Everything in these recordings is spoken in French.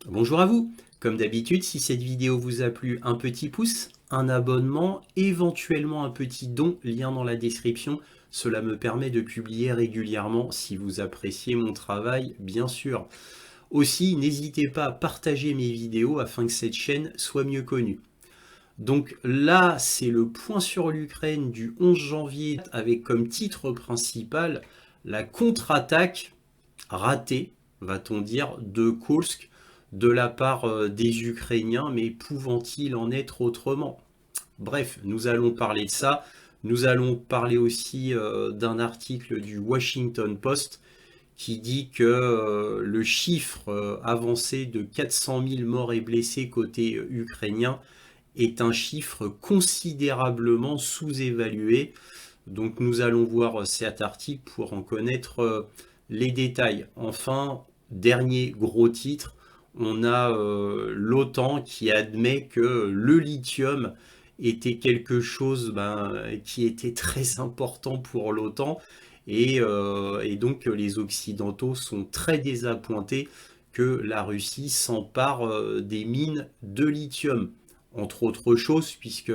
Bonjour à vous. Comme d'habitude, si cette vidéo vous a plu, un petit pouce, un abonnement, éventuellement un petit don, lien dans la description. Cela me permet de publier régulièrement si vous appréciez mon travail, bien sûr. Aussi, n'hésitez pas à partager mes vidéos afin que cette chaîne soit mieux connue. Donc là, c'est le point sur l'Ukraine du 11 janvier avec comme titre principal la contre-attaque ratée, va-t-on dire, de Kursk de la part des Ukrainiens, mais pouvant-il en être autrement? Bref, nous allons parler de ça. Nous allons parler aussi d'un article du Washington Post qui dit que le chiffre avancé de 400 000 morts et blessés côté ukrainien est un chiffre considérablement sous-évalué. Donc nous allons voir cet article pour en connaître les détails. Enfin, dernier gros titre, on a l'OTAN qui admet que le lithium était quelque chose qui était très important pour l'OTAN et donc les Occidentaux sont très désappointés que la Russie s'empare des mines de lithium, entre autres choses, puisque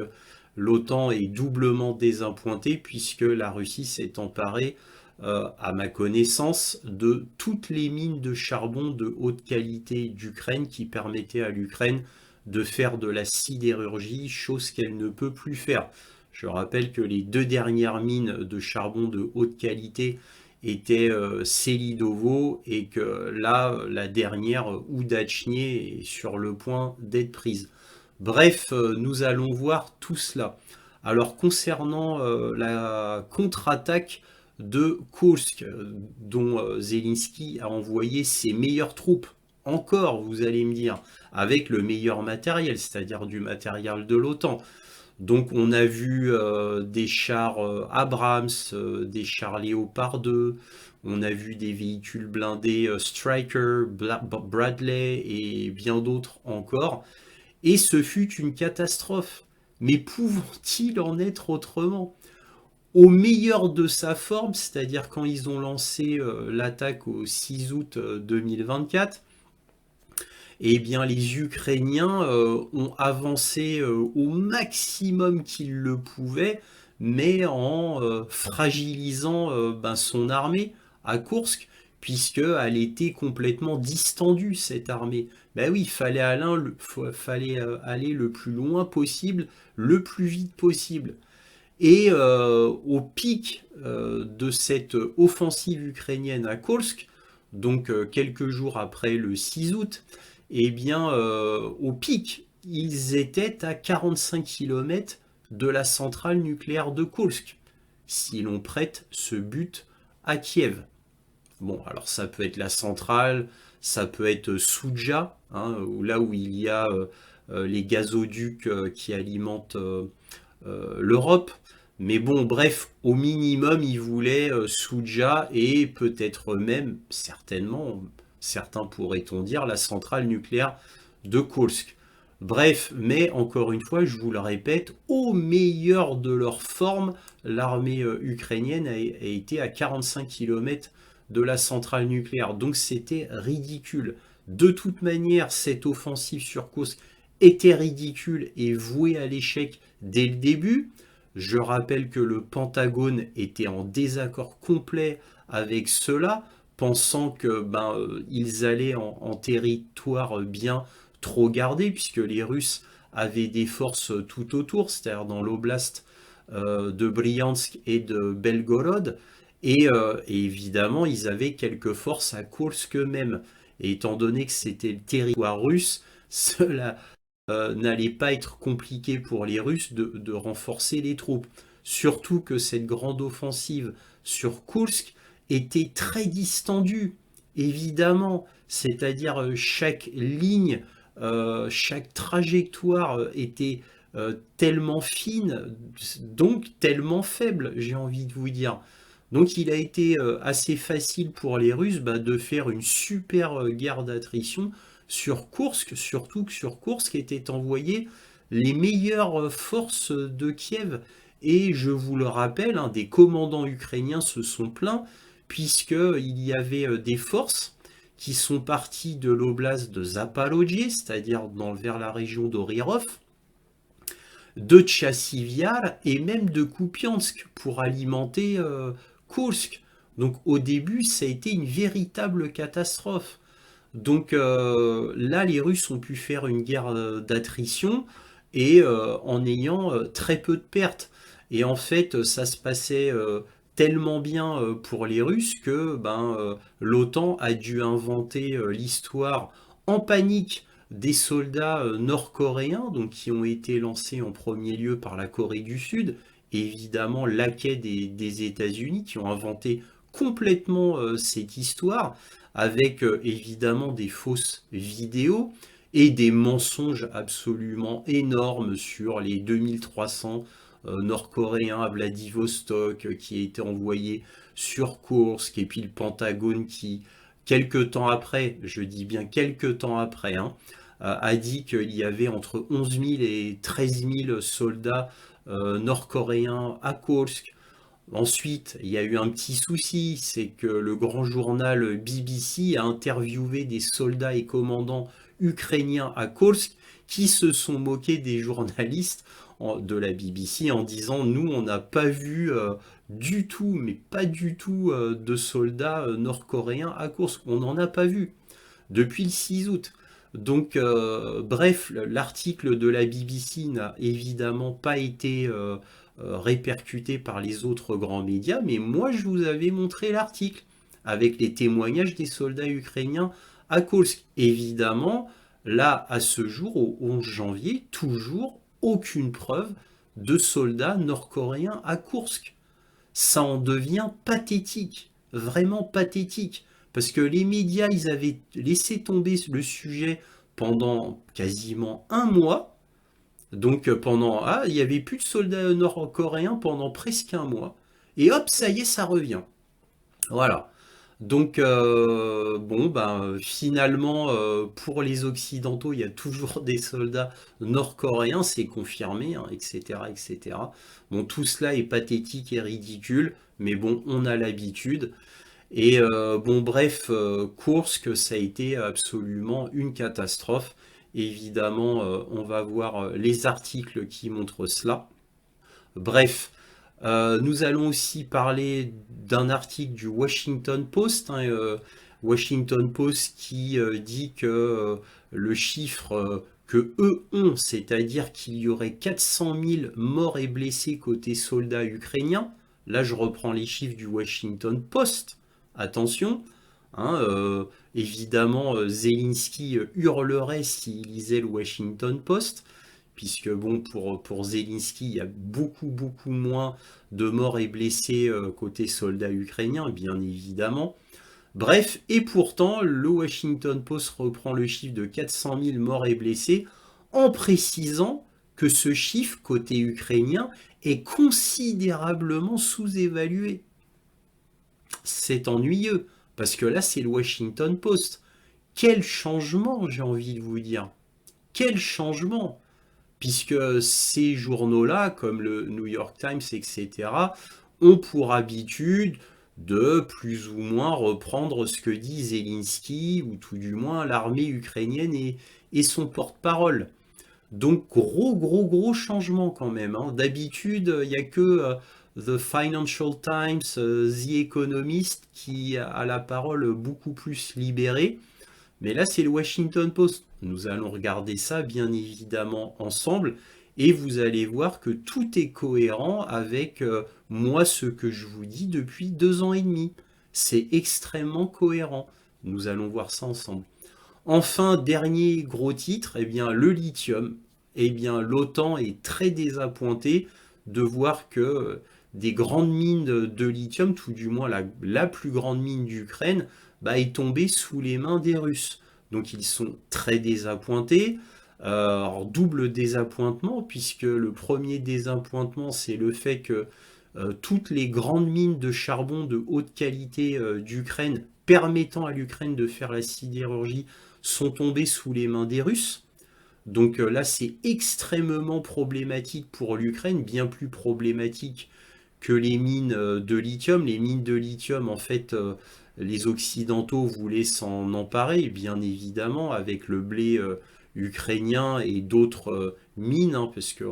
l'OTAN est doublement désappointée, puisque la Russie s'est emparée à ma connaissance, de toutes les mines de charbon de haute qualité d'Ukraine qui permettaient à l'Ukraine de faire de la sidérurgie, chose qu'elle ne peut plus faire. Je rappelle que les deux dernières mines de charbon de haute qualité étaient Selidovo et que là, la dernière, Oudachnier, est sur le point d'être prise. Bref, nous allons voir tout cela. Alors concernant la contre-attaque de Kursk, dont Zelensky a envoyé ses meilleures troupes, encore vous allez me dire, avec le meilleur matériel, c'est-à-dire du matériel de l'OTAN. Donc on a vu des chars Abrams, des chars Léopard 2, on a vu des véhicules blindés Stryker, Bradley et bien d'autres encore. Et ce fut une catastrophe. Mais pouvant-il en être autrement? Au meilleur de sa forme, c'est-à-dire quand ils ont lancé l'attaque au 6 août 2024, eh bien les Ukrainiens ont avancé au maximum qu'ils le pouvaient, mais en fragilisant son armée à Kursk, puisqu'elle était complètement distendue, cette armée. Ben oui, fallait aller le plus loin possible, le plus vite possible. Et au pic de cette offensive ukrainienne à Kursk, donc quelques jours après le 6 août, eh bien, au pic, ils étaient à 45 km de la centrale nucléaire de Kursk, si l'on prête ce but à Kiev. Bon, alors ça peut être la centrale, ça peut être Souja, hein, là où il y a les gazoducs qui alimentent l'Europe. Mais bon, bref, au minimum, ils voulaient Souja et peut-être même, certainement, certains pourraient-on dire, la centrale nucléaire de Kursk. Bref, mais encore une fois, je vous le répète, au meilleur de leur forme, l'armée ukrainienne a été à 45 km de la centrale nucléaire. Donc c'était ridicule. De toute manière, cette offensive sur Kursk était ridicule et vouée à l'échec dès le début. Je rappelle que le Pentagone était en désaccord complet avec cela, pensant que ils allaient en territoire bien trop gardé, puisque les Russes avaient des forces tout autour, c'est-à-dire dans l'oblast de Bryansk et de Belgorod, et évidemment ils avaient quelques forces à Kursk eux-mêmes. Et étant donné que c'était le territoire russe, cela n'allait pas être compliqué pour les Russes de renforcer les troupes. Surtout que cette grande offensive sur Kursk était très distendue, évidemment. C'est-à-dire chaque ligne, chaque trajectoire était tellement fine, donc tellement faible, j'ai envie de vous dire. Donc il a été assez facile pour les Russes de faire une super guerre d'attrition sur Kursk, surtout que sur Kursk étaient envoyées les meilleures forces de Kiev. Et je vous le rappelle, hein, des commandants ukrainiens se sont plaints, puisqu'il y avait des forces qui sont partis de l'oblast de Zaporojye, c'est-à-dire vers la région d'Orirov, de Tchassiviar et même de Kupiansk pour alimenter Kursk. Donc au début, ça a été une véritable catastrophe. Donc là, les Russes ont pu faire une guerre d'attrition et en ayant très peu de pertes. Et en fait, ça se passait tellement bien pour les Russes que l'OTAN a dû inventer l'histoire en panique des soldats nord-coréens, donc qui ont été lancés en premier lieu par la Corée du Sud, évidemment laquais des États-Unis, qui ont inventé complètement cette histoire, avec évidemment des fausses vidéos et des mensonges absolument énormes sur les 2300 nord-coréens à Vladivostok qui a été envoyé sur Kursk, et puis le Pentagone qui, quelques temps après, je dis bien quelques temps après, a dit qu'il y avait entre 11 000 et 13 000 soldats nord-coréens à Kursk. Ensuite, il y a eu un petit souci, c'est que le grand journal BBC a interviewé des soldats et commandants ukrainiens à Kursk qui se sont moqués des journalistes de la BBC en disant: nous, on n'a pas vu du tout, mais pas du tout, de soldats nord-coréens à Kursk. On n'en a pas vu depuis le 6 août. Donc, bref, l'article de la BBC n'a évidemment pas été répercuté par les autres grands médias, mais moi je vous avais montré l'article avec les témoignages des soldats ukrainiens à Kursk. Évidemment, là, à ce jour, au 11 janvier, toujours aucune preuve de soldats nord-coréens à Kursk. Ça en devient pathétique, vraiment pathétique, parce que les médias, ils avaient laissé tomber le sujet pendant quasiment un mois. Donc il y avait plus de soldats nord-coréens pendant presque un mois. Et hop, ça y est, ça revient. Voilà. Donc finalement, pour les Occidentaux, il y a toujours des soldats nord-coréens, c'est confirmé, etc., etc. Bon, tout cela est pathétique et ridicule, mais bon, on a l'habitude. Et bref, Kursk, ça a été absolument une catastrophe. Évidemment, on va voir les articles qui montrent cela. Bref, nous allons aussi parler d'un article du Washington Post, Washington Post qui dit que le chiffre que eux ont, c'est-à-dire qu'il y aurait 400 000 morts et blessés côté soldats ukrainiens. Là, je reprends les chiffres du Washington Post. Attention, évidemment, Zelensky hurlerait s'il lisait le Washington Post, puisque bon, pour Zelensky, il y a beaucoup moins de morts et blessés côté soldats ukrainiens, bien évidemment. Bref, et pourtant, le Washington Post reprend le chiffre de 400 000 morts et blessés en précisant que ce chiffre côté ukrainien est considérablement sous-évalué. C'est ennuyeux, parce que là, c'est le Washington Post. Quel changement, j'ai envie de vous dire. Quel changement! Puisque ces journaux-là, comme le New York Times, etc., ont pour habitude de plus ou moins reprendre ce que dit Zelensky, ou tout du moins l'armée ukrainienne et son porte-parole. Donc gros changement quand même. D'habitude, il n'y a que The Financial Times, The Economist qui a la parole beaucoup plus libérée. Mais là, c'est le Washington Post. Nous allons regarder ça, bien évidemment, ensemble. Et vous allez voir que tout est cohérent avec moi, ce que je vous dis depuis 2 ans et demi. C'est extrêmement cohérent. Nous allons voir ça ensemble. Enfin, dernier gros titre, eh bien, le lithium. Eh bien, l'OTAN est très désappointé de voir que des grandes mines de lithium, tout du moins la plus grande mine d'Ukraine, est tombée sous les mains des Russes. Donc ils sont très désappointés. Alors, double désappointement, puisque le premier désappointement, c'est le fait que toutes les grandes mines de charbon de haute qualité d'Ukraine, permettant à l'Ukraine de faire la sidérurgie, sont tombées sous les mains des Russes. Donc là, c'est extrêmement problématique pour l'Ukraine, bien plus problématique que les mines de lithium. Les mines de lithium, en fait, les Occidentaux voulaient s'en emparer, bien évidemment, avec le blé ukrainien et d'autres mines, hein, parce que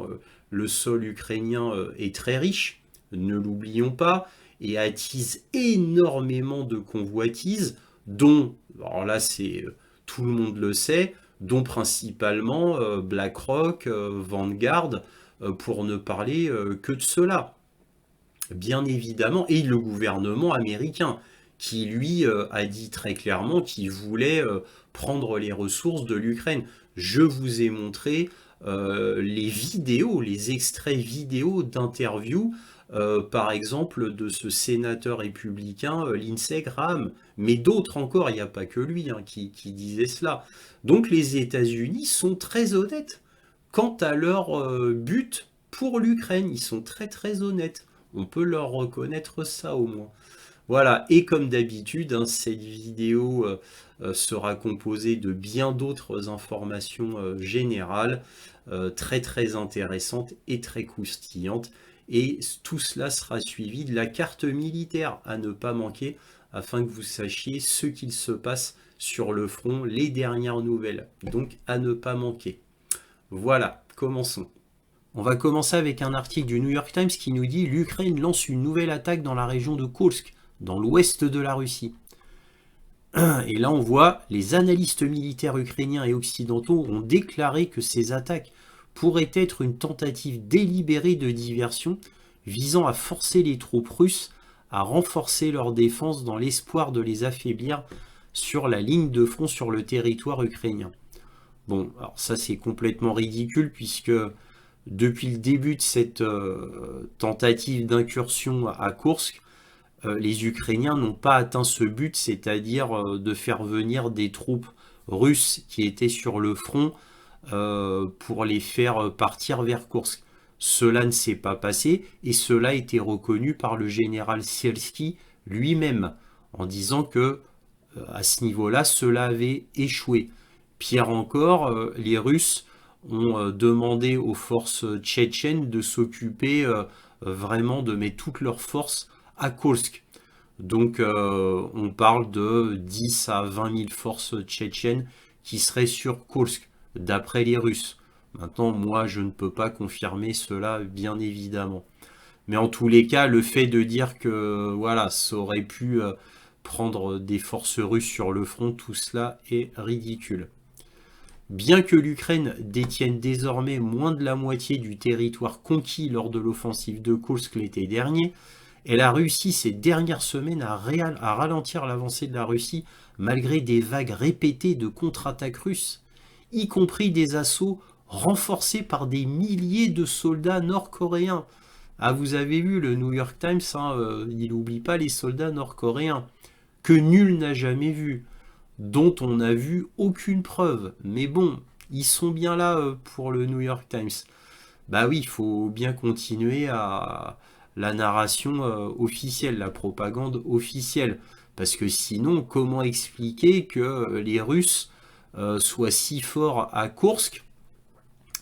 le sol ukrainien est très riche, ne l'oublions pas, et attise énormément de convoitises, dont, alors là, tout le monde le sait, dont principalement BlackRock, Vanguard, pour ne parler que de cela. Bien évidemment, et le gouvernement américain, qui lui a dit très clairement qu'il voulait prendre les ressources de l'Ukraine. Je vous ai montré les vidéos, les extraits vidéo d'interviews, par exemple de ce sénateur républicain Lindsey Graham, mais d'autres encore, il n'y a pas que lui hein, qui disait cela. Donc les États-Unis sont très honnêtes quant à leur but pour l'Ukraine, ils sont très très honnêtes. On peut leur reconnaître ça au moins. Voilà, et comme d'habitude, hein, cette vidéo sera composée de bien d'autres informations générales, très très intéressantes et très croustillantes. Et tout cela sera suivi de la carte militaire à ne pas manquer, afin que vous sachiez ce qu'il se passe sur le front, les dernières nouvelles. Donc à ne pas manquer. Voilà, commençons. On va commencer avec un article du New York Times qui nous dit « L'Ukraine lance une nouvelle attaque dans la région de Kursk, dans l'ouest de la Russie. » Et là on voit, les analystes militaires ukrainiens et occidentaux ont déclaré que ces attaques pourraient être une tentative délibérée de diversion visant à forcer les troupes russes à renforcer leur défense dans l'espoir de les affaiblir sur la ligne de front sur le territoire ukrainien. Bon, alors ça c'est complètement ridicule puisque depuis le début de cette tentative d'incursion à Kursk, les Ukrainiens n'ont pas atteint ce but, c'est-à-dire de faire venir des troupes russes qui étaient sur le front pour les faire partir vers Kursk. Cela ne s'est pas passé et cela a été reconnu par le général Syrskyi lui-même en disant que à ce niveau-là, cela avait échoué. Pire encore, les Russes ont demandé aux forces tchétchènes de s'occuper vraiment de mettre toutes leurs forces à Kursk. Donc on parle de 10 à 20 000 forces tchétchènes qui seraient sur Kursk, d'après les Russes. Maintenant, moi, je ne peux pas confirmer cela, bien évidemment. Mais en tous les cas, le fait de dire que voilà, ça aurait pu prendre des forces russes sur le front, tout cela est ridicule. Bien que l'Ukraine détienne désormais moins de la moitié du territoire conquis lors de l'offensive de Kursk l'été dernier, elle a réussi ces dernières semaines à ralentir l'avancée de la Russie malgré des vagues répétées de contre-attaques russes, y compris des assauts renforcés par des milliers de soldats nord-coréens. Ah, vous avez vu le New York Times, hein, il n'oublie pas les soldats nord-coréens, que nul n'a jamais vus, dont on n'a vu aucune preuve. Mais bon, ils sont bien là pour le New York Times. Bah oui, il faut bien continuer à la narration officielle, la propagande officielle. Parce que sinon, comment expliquer que les Russes soient si forts à Kursk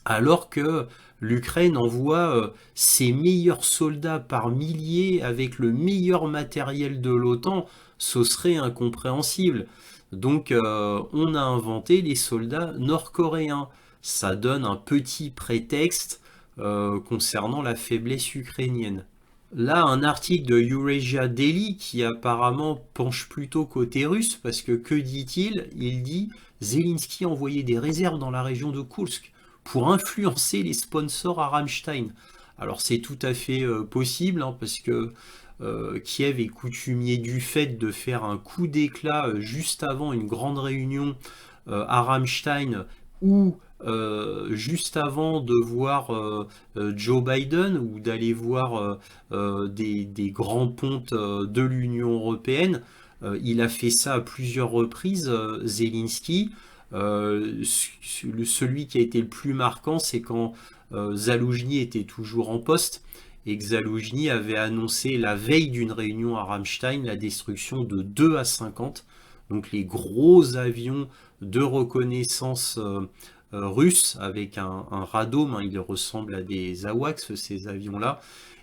alors que l'Ukraine envoie ses meilleurs soldats par milliers avec le meilleur matériel de l'OTAN? Ce serait incompréhensible. Donc on a inventé les soldats nord-coréens. Ça donne un petit prétexte concernant la faiblesse ukrainienne. Là, un article de Eurasia Daily qui apparemment penche plutôt côté russe, parce que dit-il? Il dit « Zelensky a envoyé des réserves dans la région de Kursk pour influencer les sponsors à Rammstein ». Alors c'est tout à fait possible, hein, parce que Kiev est coutumier du fait de faire un coup d'éclat juste avant une grande réunion à Rammstein ou juste avant de voir Joe Biden ou d'aller voir des grands pontes de l'Union européenne. Il a fait ça à plusieurs reprises, Zelensky. Celui qui a été le plus marquant, c'est quand Zaloujny était toujours en poste et que Zaloujny avait annoncé la veille d'une réunion à Rammstein la destruction de 2 A-50, donc les gros avions de reconnaissance russes avec un radome, hein, ils ressemblent à des AWACS ces avions-là,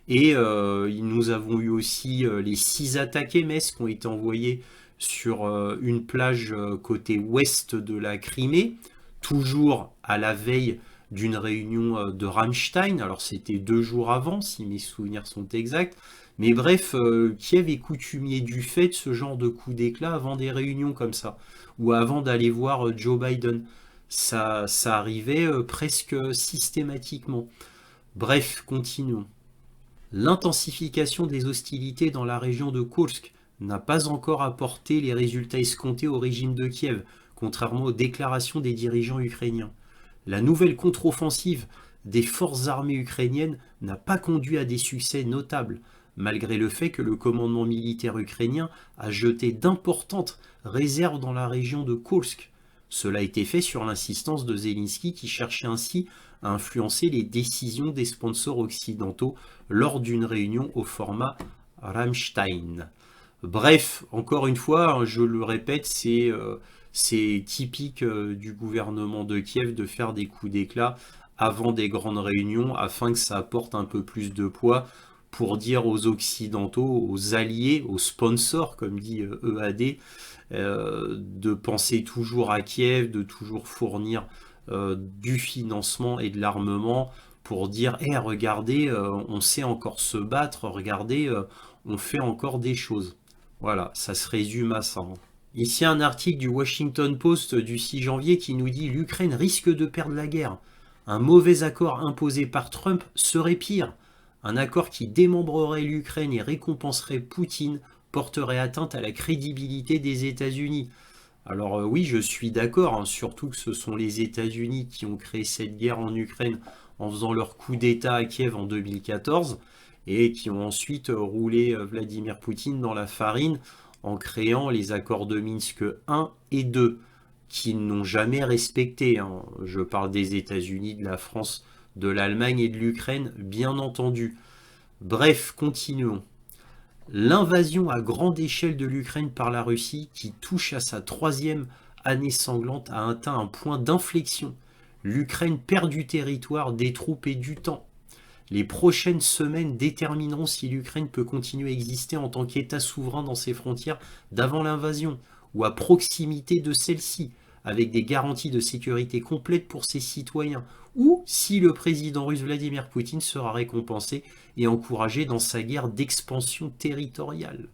Et nous avons eu aussi les 6 attaques MS qui ont été envoyées sur une plage côté ouest de la Crimée, toujours à la veille d'une réunion de Rammstein. Alors c'était 2 jours avant, si mes souvenirs sont exacts. Mais bref, Kiev est coutumier du fait de ce genre de coup d'éclat avant des réunions comme ça, ou avant d'aller voir Joe Biden. Ça arrivait presque systématiquement. Bref, continuons. L'intensification des hostilités dans la région de Kursk n'a pas encore apporté les résultats escomptés au régime de Kiev, contrairement aux déclarations des dirigeants ukrainiens. La nouvelle contre-offensive des forces armées ukrainiennes n'a pas conduit à des succès notables, malgré le fait que le commandement militaire ukrainien a jeté d'importantes réserves dans la région de Kursk. Cela a été fait sur l'insistance de Zelensky qui cherchait ainsi à influencer les décisions des sponsors occidentaux lors d'une réunion au format Rammstein. Bref, encore une fois, je le répète, c'est typique du gouvernement de Kiev de faire des coups d'éclat avant des grandes réunions afin que ça apporte un peu plus de poids pour dire aux Occidentaux, aux alliés, aux sponsors, comme dit EAD, de penser toujours à Kiev, de toujours fournir du financement et de l'armement pour dire hey, regardez, on sait encore se battre, regardez, on fait encore des choses. Voilà, ça se résume à ça. Ici un article du Washington Post du 6 janvier qui nous dit l'Ukraine risque de perdre la guerre. Un mauvais accord imposé par Trump serait pire. Un accord qui démembrerait l'Ukraine et récompenserait Poutine porterait atteinte à la crédibilité des États-Unis. Alors oui, je suis d'accord, hein, surtout que ce sont les États-Unis qui ont créé cette guerre en Ukraine en faisant leur coup d'État à Kiev en 2014 et qui ont ensuite roulé Vladimir Poutine dans la farine en créant les accords de Minsk 1 et 2 qu'ils n'ont jamais respectés. Hein. Je parle des États-Unis, de la France, de l'Allemagne et de l'Ukraine, bien entendu. Bref, continuons. L'invasion à grande échelle de l'Ukraine par la Russie, qui touche à sa 3e année sanglante, a atteint un point d'inflexion. L'Ukraine perd du territoire, des troupes et du temps. Les prochaines semaines détermineront si l'Ukraine peut continuer à exister en tant qu'État souverain dans ses frontières d'avant l'invasion, ou à proximité de celle-ci, avec des garanties de sécurité complètes pour ses citoyens, ou si le président russe Vladimir Poutine sera récompensé et encouragé dans sa guerre d'expansion territoriale.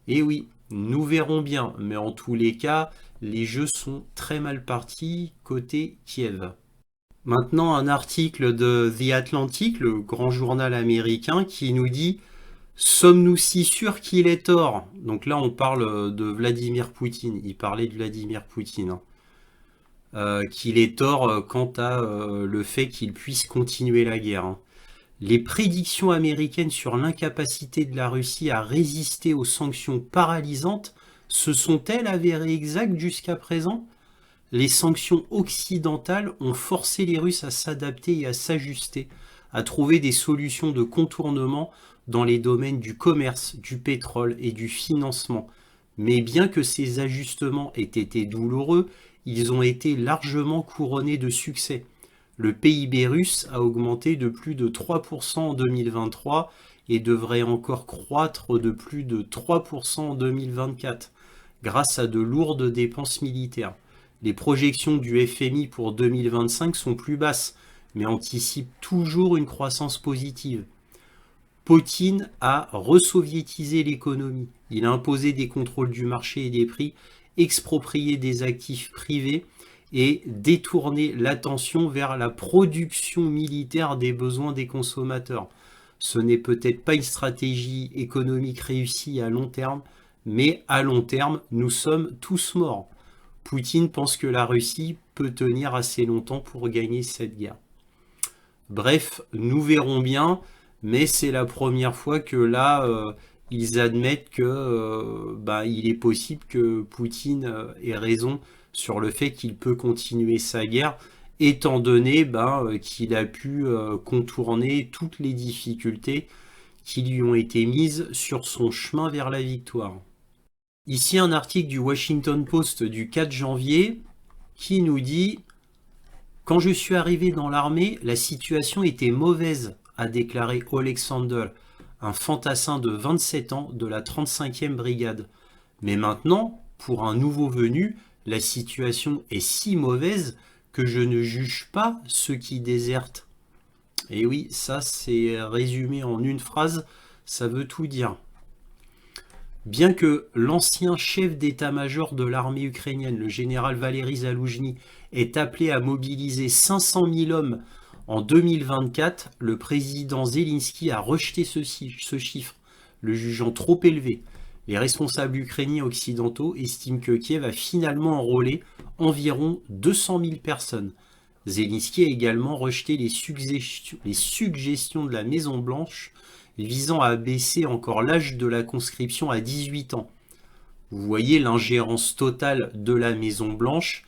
Et oui, nous verrons bien, mais en tous les cas, les jeux sont très mal partis côté Kiev. Maintenant, un article de The Atlantic, le grand journal américain, qui nous dit « Sommes-nous si sûrs qu'il est tort ?» Donc là, on parle de Vladimir Poutine. Il parlait de Vladimir Poutine. Qu'il est tort quant à le fait qu'il puisse continuer la guerre. Hein. Les prédictions américaines sur l'incapacité de la Russie à résister aux sanctions paralysantes se sont-elles avérées exactes jusqu'à présent ? Les sanctions occidentales ont forcé les Russes à s'adapter et à s'ajuster, à trouver des solutions de contournement dans les domaines du commerce, du pétrole et du financement. Mais bien que ces ajustements aient été douloureux, ils ont été largement couronnés de succès. Le PIB russe a augmenté de plus de 3% en 2023 et devrait encore croître de plus de 3% en 2024, grâce à de lourdes dépenses militaires. Les projections du FMI pour 2025 sont plus basses, mais anticipent toujours une croissance positive. Poutine a resoviétisé l'économie. Il a imposé des contrôles du marché et des prix, exproprié des actifs privés et détourné l'attention vers la production militaire des besoins des consommateurs. Ce n'est peut-être pas une stratégie économique réussie à long terme, mais à long terme, nous sommes tous morts. Poutine pense que la Russie peut tenir assez longtemps pour gagner cette guerre. Bref, nous verrons bien, mais c'est la première fois que là, ils admettent que il est possible que Poutine ait raison sur le fait qu'il peut continuer sa guerre, étant donné qu'il a pu contourner toutes les difficultés qui lui ont été mises sur son chemin vers la victoire. Ici un article du Washington Post du 4 janvier qui nous dit « Quand je suis arrivé dans l'armée, la situation était mauvaise. a déclaré Alexander, un fantassin de 27 ans de la 35e brigade. Mais maintenant, pour un nouveau venu, la situation est si mauvaise que je ne juge pas ceux qui désertent. Et oui, ça c'est résumé en une phrase, ça veut tout dire. Bien que l'ancien chef d'état-major de l'armée ukrainienne, le général Valery Zaloujny, ait appelé à mobiliser 500 000 hommes en 2024, le président Zelensky a rejeté ce chiffre, le jugeant trop élevé. Les responsables ukrainiens occidentaux estiment que Kiev a finalement enrôlé environ 200 000 personnes. Zelensky a également rejeté les suggestions de la Maison-Blanche visant à abaisser encore l'âge de la conscription à 18 ans. Vous voyez l'ingérence totale de la Maison-Blanche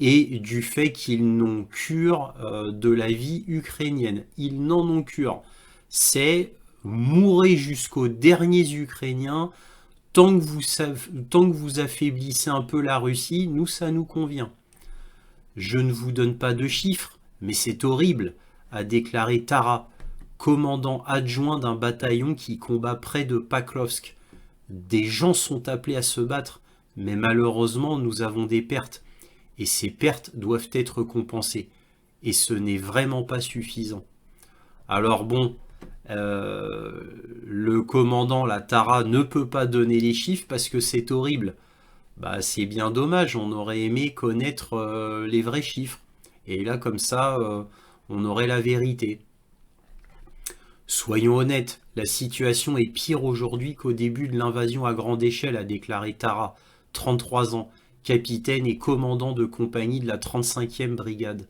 et du fait qu'ils n'ont cure de la vie ukrainienne. Ils n'en ont cure. C'est mourir jusqu'aux derniers Ukrainiens. Tant que vous affaiblissez un peu la Russie, nous, ça nous convient. Je ne vous donne pas de chiffres, mais c'est horrible, a déclaré Tara, commandant adjoint d'un bataillon qui combat près de Pakrovsk. Des gens sont appelés à se battre, mais malheureusement nous avons des pertes, et ces pertes doivent être compensées, et ce n'est vraiment pas suffisant. Alors bon, le commandant, la Tara, ne peut pas donner les chiffres parce que c'est horrible. Bah, c'est bien dommage, on aurait aimé connaître les vrais chiffres. Et là, comme ça, on aurait la vérité. Soyons honnêtes, la situation est pire aujourd'hui qu'au début de l'invasion à grande échelle, a déclaré Tara, 33 ans, capitaine et commandant de compagnie de la 35e brigade.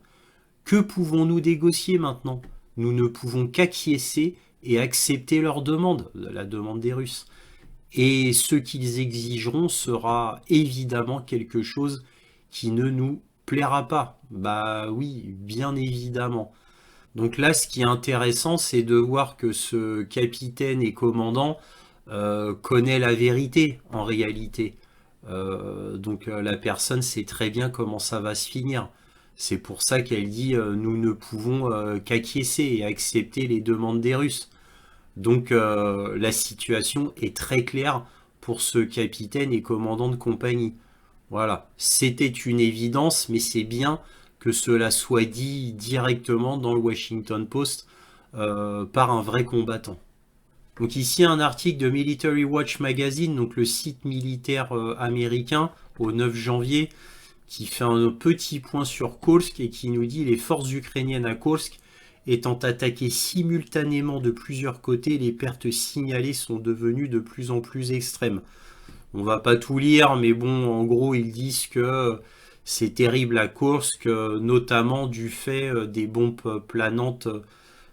Que pouvons-nous négocier maintenant? Nous ne pouvons qu'acquiescer et accepter leur demande, la demande des Russes. Et ce qu'ils exigeront sera évidemment quelque chose qui ne nous plaira pas. Bah oui, bien évidemment. Donc là, ce qui est intéressant, c'est de voir que ce capitaine et commandant connaît la vérité en réalité. Donc la personne sait très bien comment ça va se finir. C'est pour ça qu'elle dit nous ne pouvons qu'acquiescer et accepter les demandes des Russes. Donc la situation est très claire pour ce capitaine et commandant de compagnie. Voilà, c'était une évidence, mais c'est bien que cela soit dit directement dans le Washington Post par un vrai combattant. Donc ici un article de Military Watch Magazine, donc le site militaire américain, au 9 janvier, qui fait un petit point sur Kursk et qui nous dit les forces ukrainiennes à Kursk étant attaquées simultanément de plusieurs côtés, les pertes signalées sont devenues de plus en plus extrêmes. On va pas tout lire, mais bon, en gros, ils disent que c'est terrible à Kursk, notamment du fait des bombes planantes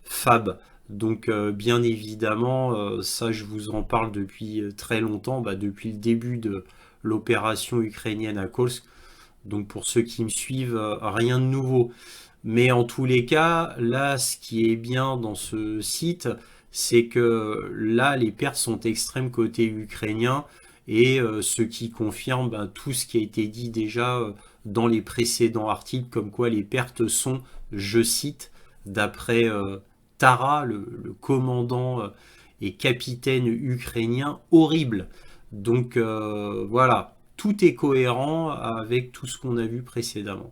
FAB. Donc, bien évidemment, ça, je vous en parle depuis très longtemps, depuis le début de l'opération ukrainienne à Kursk. Donc, pour ceux qui me suivent, rien de nouveau. Mais en tous les cas, là, ce qui est bien dans ce site, c'est que là, les pertes sont extrêmes côté ukrainien et ce qui confirme tout ce qui a été dit déjà dans les précédents articles, comme quoi les pertes sont, je cite, d'après Tara, le commandant et capitaine ukrainien, horribles. Donc voilà, tout est cohérent avec tout ce qu'on a vu précédemment.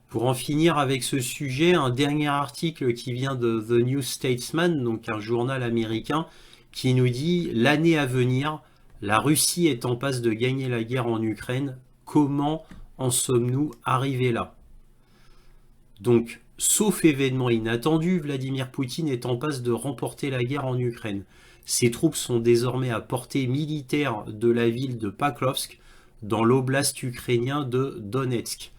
Pour en finir avec ce sujet, un dernier article qui vient de The New Statesman, donc un journal américain, qui nous dit « L'année à venir, la Russie est en passe de gagner la guerre en Ukraine. Comment en sommes-nous arrivés là ?» Donc, sauf événement inattendu, Vladimir Poutine est en passe de remporter la guerre en Ukraine. Ses troupes sont désormais à portée militaire de la ville de Pakrovsk, dans l'oblast ukrainien de Donetsk.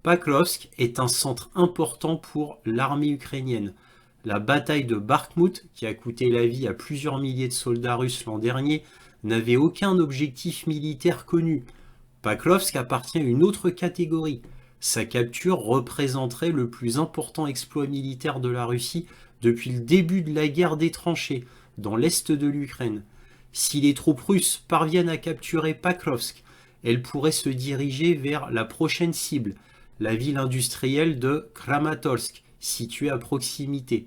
Pakrovsk est un centre important pour l'armée ukrainienne. La bataille de Bakhmout, qui a coûté la vie à plusieurs milliers de soldats russes l'an dernier, n'avait aucun objectif militaire connu. Pakrovsk appartient à une autre catégorie. Sa capture représenterait le plus important exploit militaire de la Russie depuis le début de la guerre des tranchées, dans l'est de l'Ukraine. Si les troupes russes parviennent à capturer Pakrovsk, elles pourraient se diriger vers la prochaine cible, la ville industrielle de Kramatorsk, située à proximité.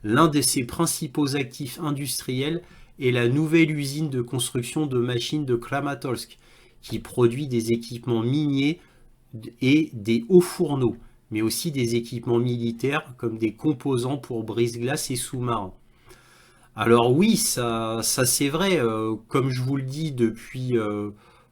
L'un de ses principaux actifs industriels est la nouvelle usine de construction de machines de Kramatorsk, qui produit des équipements miniers et des hauts fourneaux, mais aussi des équipements militaires comme des composants pour brise-glace et sous-marins. Alors oui, ça c'est vrai, comme je vous le dis depuis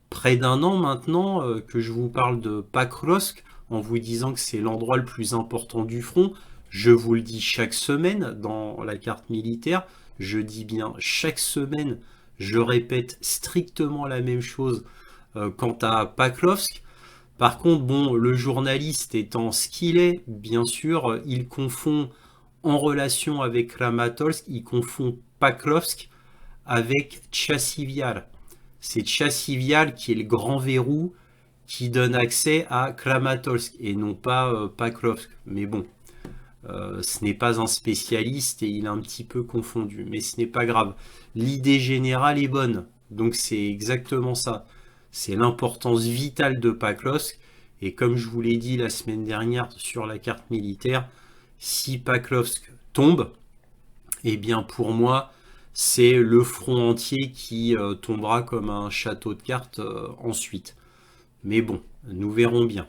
près d'un an maintenant, que je vous parle de Pakrovsk, en vous disant que c'est l'endroit le plus important du front, je vous le dis chaque semaine dans la carte militaire, je dis bien chaque semaine, je répète strictement la même chose quant à Pakrovsk. Par contre, bon, le journaliste étant ce qu'il est, bien sûr, il confond en relation avec Kramatorsk, il confond Pakrovsk avec Tchassivial. C'est Tchassivial qui est le grand verrou qui donne accès à Kramatorsk et non pas Pakrovsk. Mais bon, ce n'est pas un spécialiste et il est un petit peu confondu. Mais ce n'est pas grave. L'idée générale est bonne. Donc c'est exactement ça. C'est l'importance vitale de Pakrovsk. Et comme je vous l'ai dit la semaine dernière sur la carte militaire, si Pakrovsk tombe, eh bien pour moi, c'est le front entier qui tombera comme un château de cartes ensuite. Mais bon, nous verrons bien.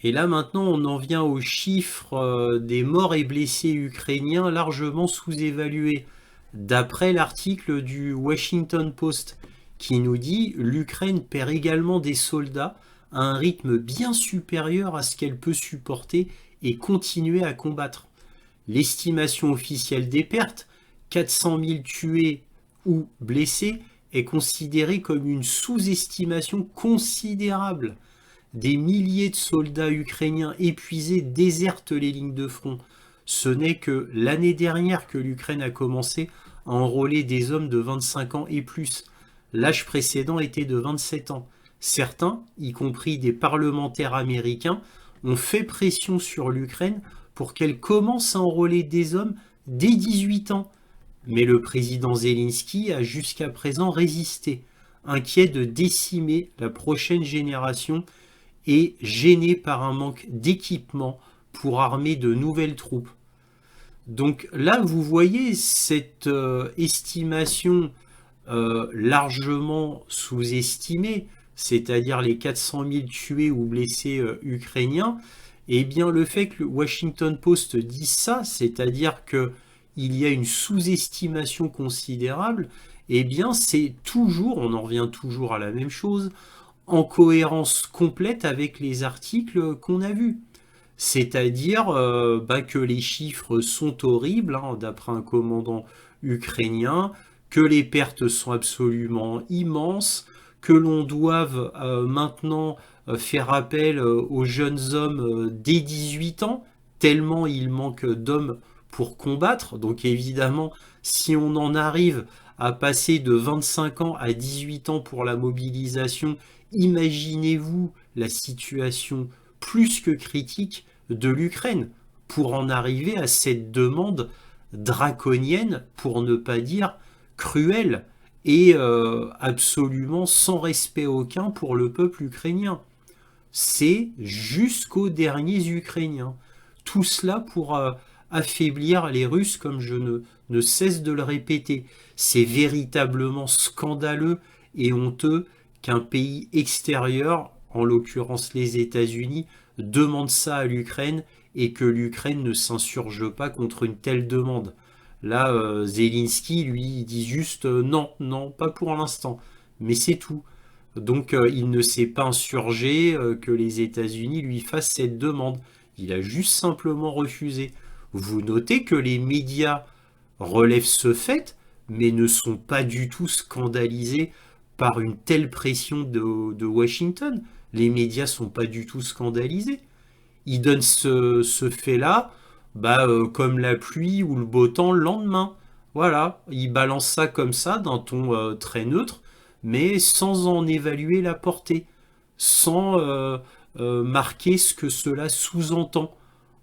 Et là maintenant, on en vient aux chiffres des morts et blessés ukrainiens largement sous-évalués. D'après l'article du Washington Post qui nous dit l'Ukraine perd également des soldats à un rythme bien supérieur à ce qu'elle peut supporter et continuer à combattre. L'estimation officielle des pertes, 400 000 tués ou blessés, est considérée comme une sous-estimation considérable. Des milliers de soldats ukrainiens épuisés désertent les lignes de front. Ce n'est que l'année dernière que l'Ukraine a commencé à enrôler des hommes de 25 ans et plus. L'âge précédent était de 27 ans. Certains, y compris des parlementaires américains, ont fait pression sur l'Ukraine pour qu'elle commence à enrôler des hommes dès 18 ans. Mais le président Zelensky a jusqu'à présent résisté, inquiet de décimer la prochaine génération et gêné par un manque d'équipement pour armer de nouvelles troupes. Donc là, vous voyez cette estimation largement sous-estimée, c'est-à-dire les 400 000 tués ou blessés ukrainiens, eh bien le fait que le Washington Post dise ça, c'est-à-dire qu'il y a une sous-estimation considérable, eh bien c'est toujours, on en revient toujours à la même chose, en cohérence complète avec les articles qu'on a vus. C'est-à-dire que les chiffres sont horribles, hein, d'après un commandant ukrainien, que les pertes sont absolument immenses, que l'on doive maintenant faire appel aux jeunes hommes dès 18 ans, tellement il manque d'hommes pour combattre. Donc évidemment, si on en arrive à passer de 25 ans à 18 ans pour la mobilisation, imaginez-vous la situation plus que critique de l'Ukraine pour en arriver à cette demande draconienne, pour ne pas dire cruelle, et absolument sans respect aucun pour le peuple ukrainien. C'est jusqu'aux derniers Ukrainiens. Tout cela pour affaiblir les Russes, comme je ne cesse de le répéter. C'est véritablement scandaleux et honteux qu'un pays extérieur, en l'occurrence les États-Unis, demande ça à l'Ukraine et que l'Ukraine ne s'insurge pas contre une telle demande. Là, Zelensky, lui, il dit juste non, non, pas pour l'instant. Mais c'est tout. Donc, il ne s'est pas insurgé que les États-Unis lui fassent cette demande. Il a juste simplement refusé. Vous notez que les médias relèvent ce fait, mais ne sont pas du tout scandalisés par une telle pression de Washington. Les médias sont pas du tout scandalisés. Ils donnent ce fait-là comme la pluie ou le beau temps le lendemain. Voilà, ils balancent ça comme ça, d'un ton très neutre, mais sans en évaluer la portée, sans marquer ce que cela sous-entend,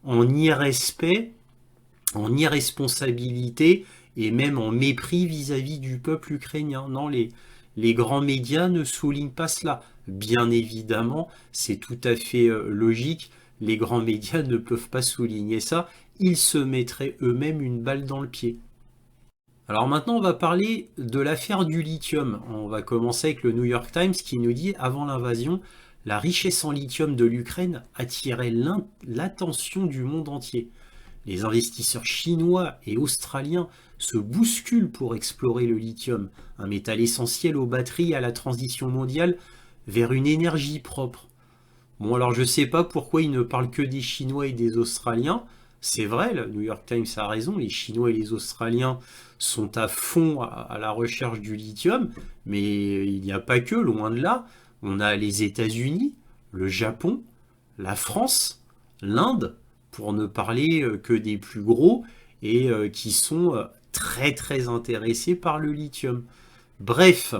en irrespect, en irresponsabilité et même en mépris vis-à-vis du peuple ukrainien. Non, les grands médias ne soulignent pas cela. Bien évidemment, c'est tout à fait logique, les grands médias ne peuvent pas souligner ça. ils se mettraient eux-mêmes une balle dans le pied. Alors maintenant, on va parler de l'affaire du lithium. On va commencer avec le New York Times qui nous dit, avant l'invasion, la richesse en lithium de l'Ukraine attirait l'attention du monde entier. Les investisseurs chinois et australiens se bousculent pour explorer le lithium, un métal essentiel aux batteries et à la transition mondiale vers une énergie propre. Bon, alors je sais pas pourquoi ils ne parlent que des Chinois et des Australiens. C'est vrai, le New York Times a raison, les Chinois et les Australiens sont à fond à la recherche du lithium, mais il n'y a pas que, loin de là. On a les États-Unis, le Japon, la France, l'Inde, pour ne parler que des plus gros, et qui sont très très intéressés par le lithium. Bref,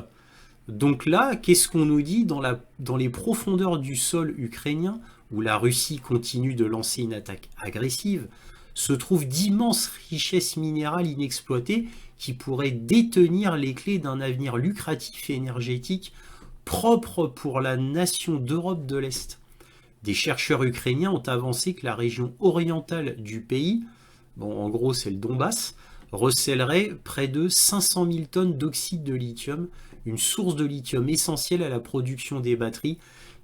donc là, qu'est-ce qu'on nous dit dans les profondeurs du sol ukrainien, où la Russie continue de lancer une attaque agressive, se trouvent d'immenses richesses minérales inexploitées qui pourraient détenir les clés d'un avenir lucratif et énergétique propre pour la nation d'Europe de l'Est. Des chercheurs ukrainiens ont avancé que la région orientale du pays, bon en gros c'est le Donbass, recèlerait près de 500 000 tonnes d'oxyde de lithium, une source de lithium essentielle à la production des batteries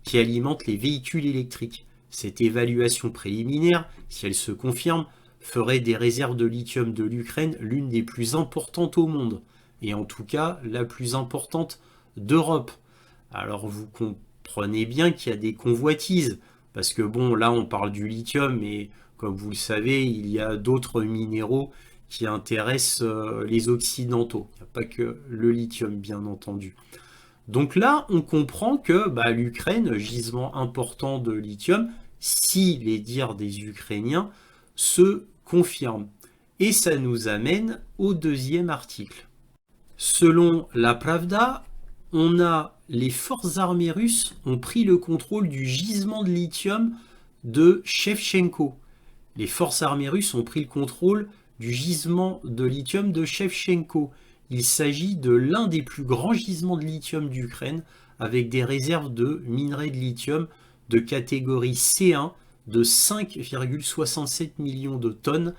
qui alimentent les véhicules électriques. Cette évaluation préliminaire, si elle se confirme, ferait des réserves de lithium de l'Ukraine l'une des plus importantes au monde, et en tout cas la plus importante d'Europe. Alors vous comprenez bien qu'il y a des convoitises, parce que bon là on parle du lithium, mais comme vous le savez, il y a d'autres minéraux qui intéressent les Occidentaux. Il n'y a pas que le lithium, bien entendu. Donc là, on comprend que l'Ukraine, gisement important de lithium, si les dires des Ukrainiens se confirment. Et ça nous amène au deuxième article. Selon la Pravda, les forces armées russes ont pris le contrôle du gisement de lithium de Shevchenko. Les forces armées russes ont pris le contrôle du gisement de lithium de Shevchenko. Il s'agit de l'un des plus grands gisements de lithium d'Ukraine, avec des réserves de minerais de lithium de catégorie C1 de 5,67 millions de tonnes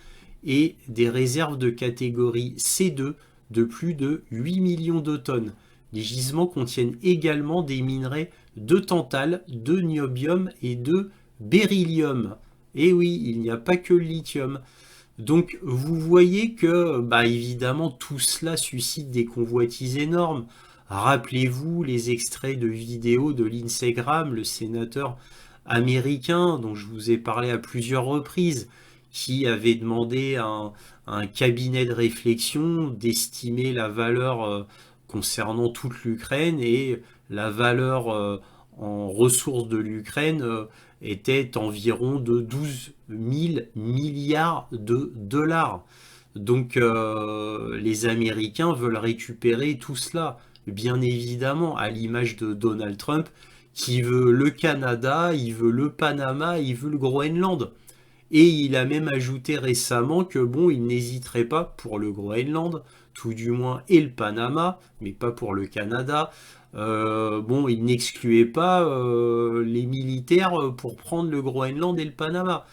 et des réserves de catégorie C2 de plus de 8 millions de tonnes. Les gisements contiennent également des minerais de tantale, de niobium et de beryllium. Et oui, il n'y a pas que le lithium. Donc vous voyez que, évidemment, tout cela suscite des convoitises énormes. Rappelez-vous les extraits de vidéos de Lindsey Graham, le sénateur américain dont je vous ai parlé à plusieurs reprises, qui avait demandé à un cabinet de réflexion d'estimer la valeur concernant toute l'Ukraine, et la valeur en ressources de l'Ukraine était environ de 12 000 milliards de dollars. Donc les Américains veulent récupérer tout cela, bien évidemment, à l'image de Donald Trump, qui veut le Canada, il veut le Panama, il veut le Groenland. Et il a même ajouté récemment que bon, il n'hésiterait pas pour le Groenland, tout du moins, et le Panama, mais pas pour le Canada. Bon, il n'excluait pas les militaires pour prendre le Groenland et le Panama.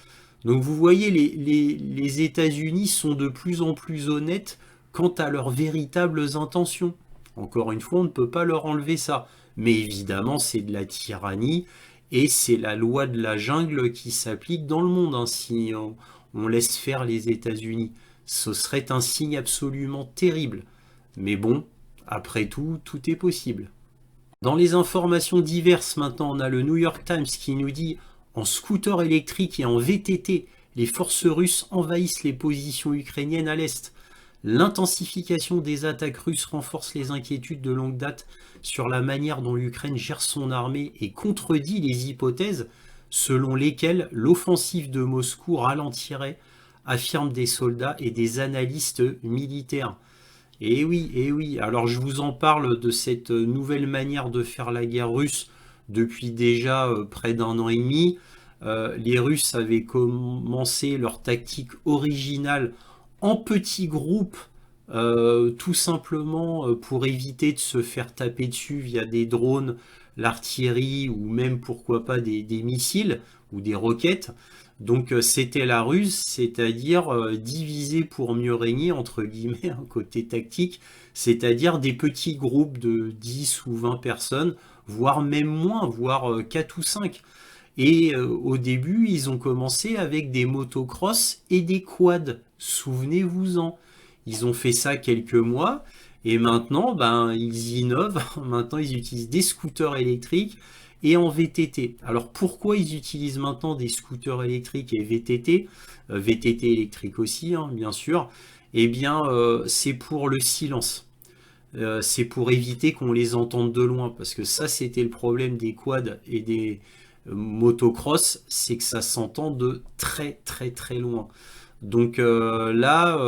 Donc vous voyez, les États-Unis sont de plus en plus honnêtes quant à leurs véritables intentions. Encore une fois, on ne peut pas leur enlever ça. Mais évidemment, c'est de la tyrannie. Et c'est la loi de la jungle qui s'applique dans le monde, hein, si on laisse faire les États-Unis. Ce serait un signe absolument terrible. Mais bon, après tout, tout est possible. Dans les informations diverses, maintenant, on a le New York Times qui nous dit « En scooter électrique et en VTT, les forces russes envahissent les positions ukrainiennes à l'est. L'intensification des attaques russes renforce les inquiétudes de longue date sur la manière dont l'Ukraine gère son armée et contredit les hypothèses selon lesquelles l'offensive de Moscou ralentirait, affirment des soldats et des analystes militaires. » Et oui, alors je vous en parle de cette nouvelle manière de faire la guerre russe depuis déjà près d'un an et demi. Les Russes avaient commencé leur tactique originale en petits groupes, tout simplement pour éviter de se faire taper dessus via des drones, l'artillerie ou même pourquoi pas des missiles ou des roquettes. Donc c'était la ruse, c'est-à-dire diviser pour mieux régner, entre guillemets, un côté tactique, c'est-à-dire des petits groupes de 10 ou 20 personnes, voire même moins, voire 4 ou 5. Et au début, ils ont commencé avec des motocross et des quads. Souvenez-vous-en. Ils ont fait ça quelques mois et maintenant, ben, ils innovent. Maintenant, ils utilisent des scooters électriques et en VTT. Alors pourquoi ils utilisent maintenant des scooters électriques et VTT, VTT électrique aussi, hein, bien sûr. Eh bien, c'est pour le silence. C'est pour éviter qu'on les entende de loin, parce que ça, c'était le problème des quads et des motocross, c'est que ça s'entend de très très très loin. Donc là,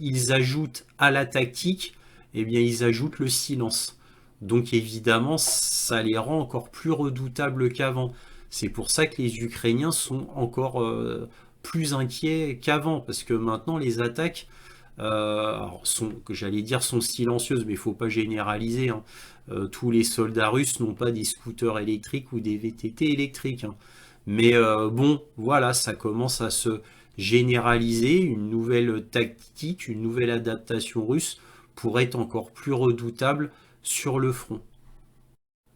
ils ajoutent à la tactique, eh bien, ils ajoutent le silence. Donc évidemment, ça les rend encore plus redoutables qu'avant. C'est pour ça que les Ukrainiens sont encore plus inquiets qu'avant, parce que maintenant les attaques que j'allais dire sont silencieuses, mais il ne faut pas généraliser, hein. Tous les soldats russes n'ont pas des scooters électriques ou des VTT électriques, hein. Mais bon, voilà, ça commence à se généraliser, une nouvelle tactique, une nouvelle adaptation russe pour être encore plus redoutable sur le front.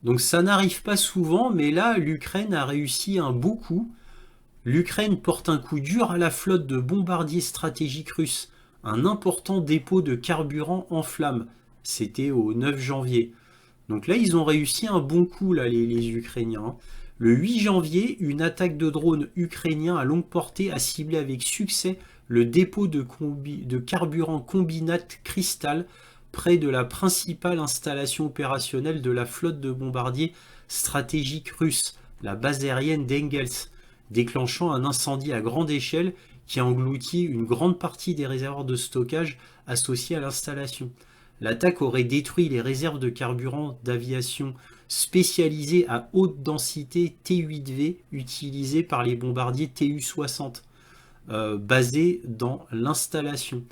Donc ça n'arrive pas souvent, mais là, l'Ukraine a réussi un beau coup. L'Ukraine porte un coup dur à la flotte de bombardiers stratégiques russes. Un important dépôt de carburant en flammes. C'était au 9 janvier. Donc là, ils ont réussi un bon coup, là, les Ukrainiens. Le 8 janvier, une attaque de drone ukrainien à longue portée a ciblé avec succès le dépôt de carburant Combinat Crystal près de la principale installation opérationnelle de la flotte de bombardiers stratégiques russes, la base aérienne d'Engels, déclenchant un incendie à grande échelle qui a englouti une grande partie des réservoirs de stockage associés à l'installation. L'attaque aurait détruit les réserves de carburant d'aviation spécialisées à haute densité T8V utilisées par les bombardiers Tu-60, basés dans l'installation,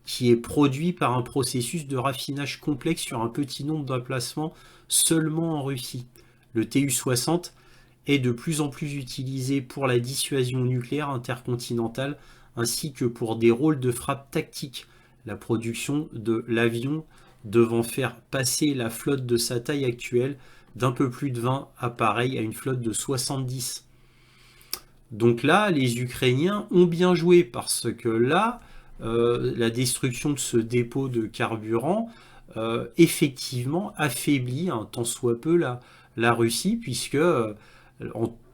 qui est produit par un processus de raffinage complexe sur un petit nombre d'emplacements seulement en Russie. Le Tu-60 est de plus en plus utilisé pour la dissuasion nucléaire intercontinentale ainsi que pour des rôles de frappe tactique, la production de l'avion devant faire passer la flotte de sa taille actuelle d'un peu plus de 20 appareils à une flotte de 70. Donc là, les Ukrainiens ont bien joué parce que là, la destruction de ce dépôt de carburant, effectivement, affaiblit un tant soit peu la Russie, puisque,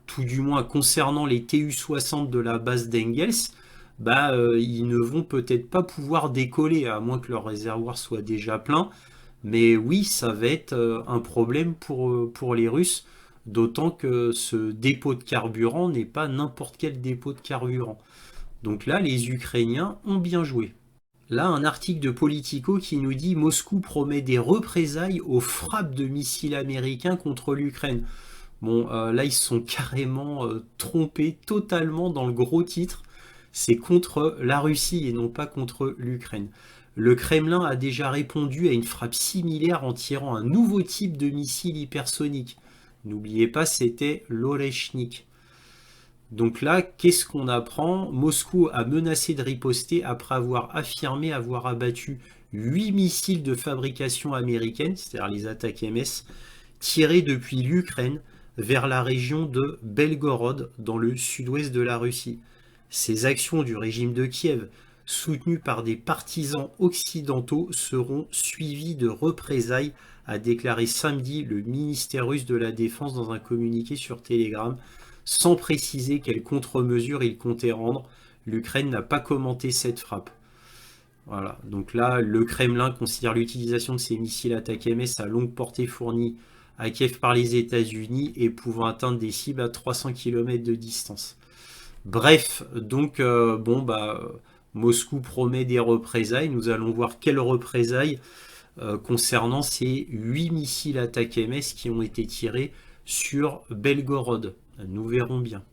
tout du moins concernant les Tu-60 de la base d'Engels, bah, ils ne vont peut-être pas pouvoir décoller, à moins que leur réservoir soit déjà plein. Mais oui, ça va être un problème pour les Russes, d'autant que ce dépôt de carburant n'est pas n'importe quel dépôt de carburant. Donc là, les Ukrainiens ont bien joué. Là, un article de Politico qui nous dit Moscou promet des représailles aux frappes de missiles américains contre l'Ukraine. Bon, là, ils se sont carrément trompés totalement dans le gros titre. C'est contre la Russie et non pas contre l'Ukraine. Le Kremlin a déjà répondu à une frappe similaire en tirant un nouveau type de missile hypersonique. N'oubliez pas, c'était l'Oreshnik. Donc là, qu'est-ce qu'on apprend? Moscou a menacé de riposter après avoir affirmé avoir abattu 8 missiles de fabrication américaine, c'est-à-dire les attaques MS, tirés depuis l'Ukraine vers la région de Belgorod, dans le sud-ouest de la Russie. Ces actions du régime de Kiev, soutenues par des partisans occidentaux, seront suivies de représailles, a déclaré samedi le ministère russe de la Défense dans un communiqué sur Telegram, sans préciser quelles contre-mesures il comptait rendre. L'Ukraine n'a pas commenté cette frappe. Voilà, donc là, le Kremlin considère l'utilisation de ces missiles attaques MS à longue portée fournis à Kiev par les États-Unis et pouvant atteindre des cibles à 300 km de distance. Bref, donc Moscou promet des représailles. Nous allons voir quelles représailles concernant ces 8 missiles attaques MS qui ont été tirés sur Belgorod. Nous verrons bien.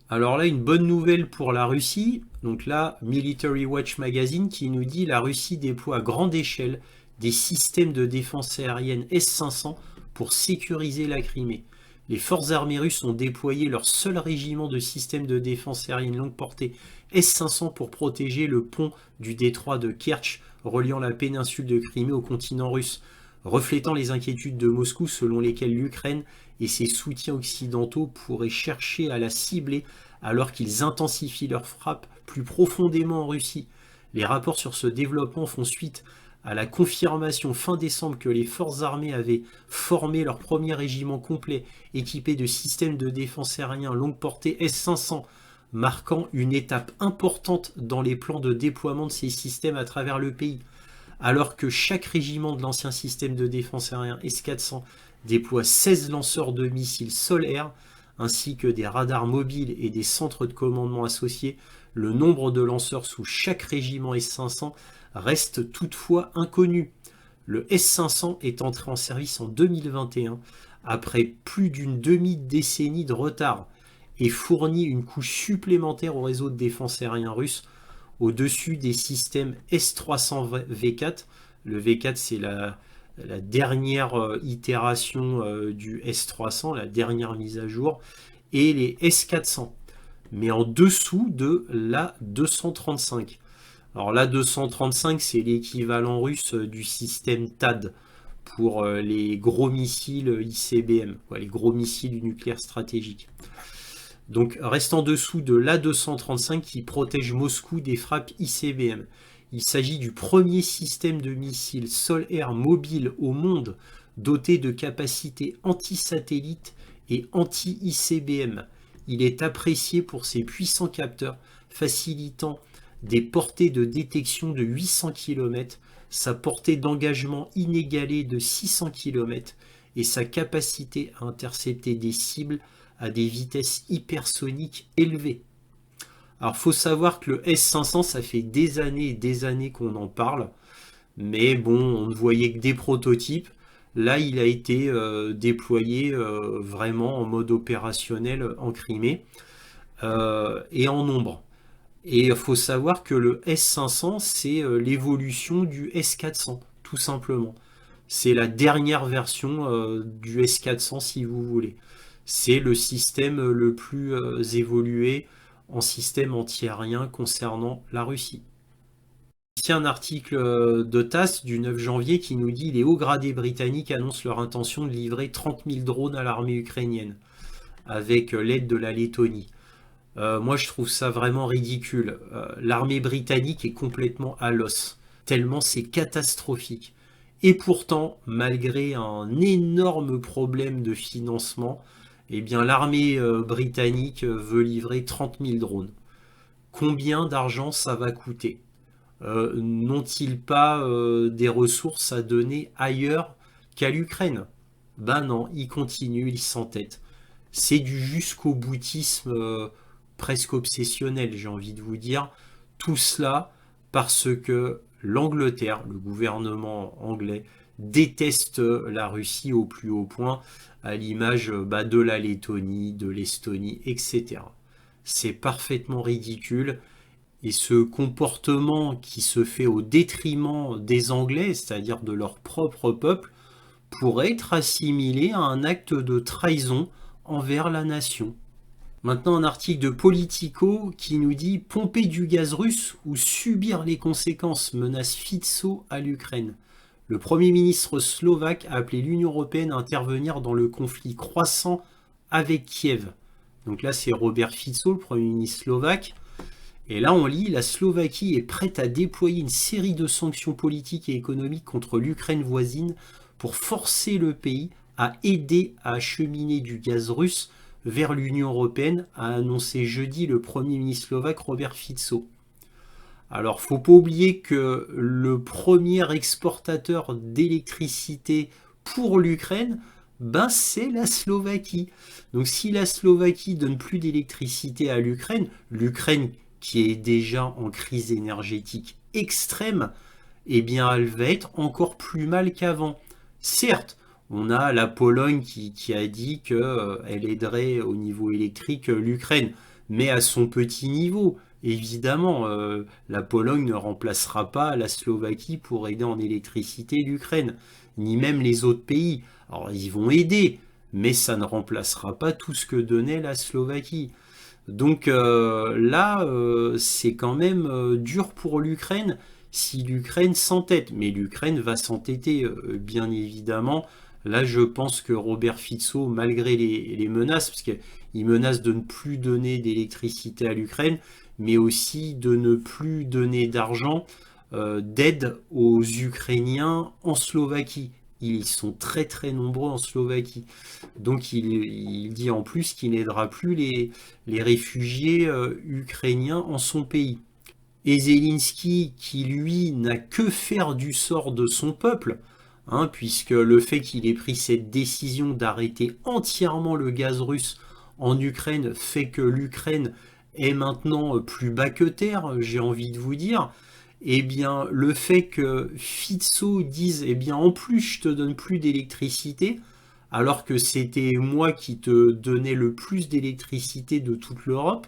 Alors là, une bonne nouvelle pour la Russie. Donc là, Military Watch Magazine qui nous dit la Russie déploie à grande échelle des systèmes de défense aérienne S-500 pour sécuriser la Crimée. Les forces armées russes ont déployé leur seul régiment de système de défense aérienne longue portée S-500 pour protéger le pont du détroit de Kertch reliant la péninsule de Crimée au continent russe, reflétant les inquiétudes de Moscou selon lesquelles l'Ukraine et ses soutiens occidentaux pourraient chercher à la cibler alors qu'ils intensifient leurs frappes plus profondément en Russie. Les rapports sur ce développement font suite à la confirmation fin décembre que les forces armées avaient formé leur premier régiment complet équipé de systèmes de défense aérien longue portée S-500, marquant une étape importante dans les plans de déploiement de ces systèmes à travers le pays. Alors que chaque régiment de l'ancien système de défense aérien S-400 déploie 16 lanceurs de missiles sol-air, ainsi que des radars mobiles et des centres de commandement associés, le nombre de lanceurs sous chaque régiment S-500 reste toutefois inconnu. Le S-500 est entré en service en 2021, après plus d'une demi-décennie de retard, et fournit une couche supplémentaire au réseau de défense aérien russe, au-dessus des systèmes S-300 V4. Le V4, c'est la dernière itération du S-300, la dernière mise à jour, et les S-400, mais en dessous de l'A-235. Alors l'A-235, c'est l'équivalent russe du système THAAD pour les gros missiles ICBM, les gros missiles nucléaires stratégiques. Donc reste en dessous de l'A-235 qui protège Moscou des frappes ICBM. Il s'agit du premier système de missiles sol-air mobile au monde doté de capacités anti-satellites et anti-ICBM. Il est apprécié pour ses puissants capteurs facilitant des portées de détection de 800 km, sa portée d'engagement inégalée de 600 km et sa capacité à intercepter des cibles à des vitesses hypersoniques élevées. Alors, faut savoir que le S-500, ça fait des années et des années qu'on en parle, mais bon, on ne voyait que des prototypes. Là, il a été déployé vraiment en mode opérationnel en Crimée et en nombre. Et il faut savoir que le S-500, c'est l'évolution du S-400, tout simplement. C'est la dernière version du S-400, si vous voulez. C'est le système le plus évolué en système antiaérien concernant la Russie. Ici un article de TASS du 9 janvier qui nous dit les hauts gradés britanniques annoncent leur intention de livrer 30 000 drones à l'armée ukrainienne avec l'aide de la Lettonie. Moi je trouve ça vraiment ridicule. L'armée britannique est complètement à l'os, tellement c'est catastrophique. Et pourtant, malgré un énorme problème de financement, eh bien l'armée britannique veut livrer 30 000 drones. Combien d'argent ça va coûter? N'ont-ils pas des ressources à donner ailleurs qu'à l'Ukraine? Ben non, ils continuent, ils s'entêtent. C'est du jusqu'au boutisme presque obsessionnel, j'ai envie de vous dire. Tout cela parce que l'Angleterre, le gouvernement anglais, déteste la Russie au plus haut point, à l'image de la Lettonie, de l'Estonie, etc. C'est parfaitement ridicule. Et ce comportement qui se fait au détriment des Anglais, c'est-à-dire de leur propre peuple, pourrait être assimilé à un acte de trahison envers la nation. Maintenant, un article de Politico qui nous dit « Pomper du gaz russe ou subir les conséquences menace Fico à l'Ukraine ». Le Premier ministre slovaque a appelé l'Union européenne à intervenir dans le conflit croissant avec Kiev. Donc là, c'est Robert Fico, le Premier ministre slovaque. Et là, on lit « La Slovaquie est prête à déployer une série de sanctions politiques et économiques contre l'Ukraine voisine pour forcer le pays à aider à acheminer du gaz russe vers l'Union européenne », a annoncé jeudi le Premier ministre slovaque Robert Fico. Alors, faut pas oublier que le premier exportateur d'électricité pour l'Ukraine, c'est la Slovaquie. Donc, si la Slovaquie donne plus d'électricité à l'Ukraine, l'Ukraine qui est déjà en crise énergétique extrême, eh bien, elle va être encore plus mal qu'avant. Certes, on a la Pologne qui a dit qu'elle aiderait au niveau électrique l'Ukraine, mais à son petit niveau. Évidemment, la Pologne ne remplacera pas la Slovaquie pour aider en électricité l'Ukraine, ni même les autres pays. Alors, ils vont aider, mais ça ne remplacera pas tout ce que donnait la Slovaquie. Donc là, c'est quand même dur pour l'Ukraine si l'Ukraine s'entête. Mais l'Ukraine va s'entêter, bien évidemment. Là, je pense que Robert Fico, malgré les menaces, parce qu'il menace de ne plus donner d'électricité à l'Ukraine, mais aussi de ne plus donner d'argent, d'aide aux Ukrainiens en Slovaquie. Ils sont très très nombreux en Slovaquie. Donc il dit en plus qu'il n'aidera plus les réfugiés ukrainiens en son pays. Et Zelensky, qui lui n'a que faire du sort de son peuple, hein, puisque le fait qu'il ait pris cette décision d'arrêter entièrement le gaz russe en Ukraine fait que l'Ukraine est maintenant plus bas que terre, j'ai envie de vous dire. Eh bien, le fait que Fico dise, eh bien, en plus, je te donne plus d'électricité, alors que c'était moi qui te donnais le plus d'électricité de toute l'Europe,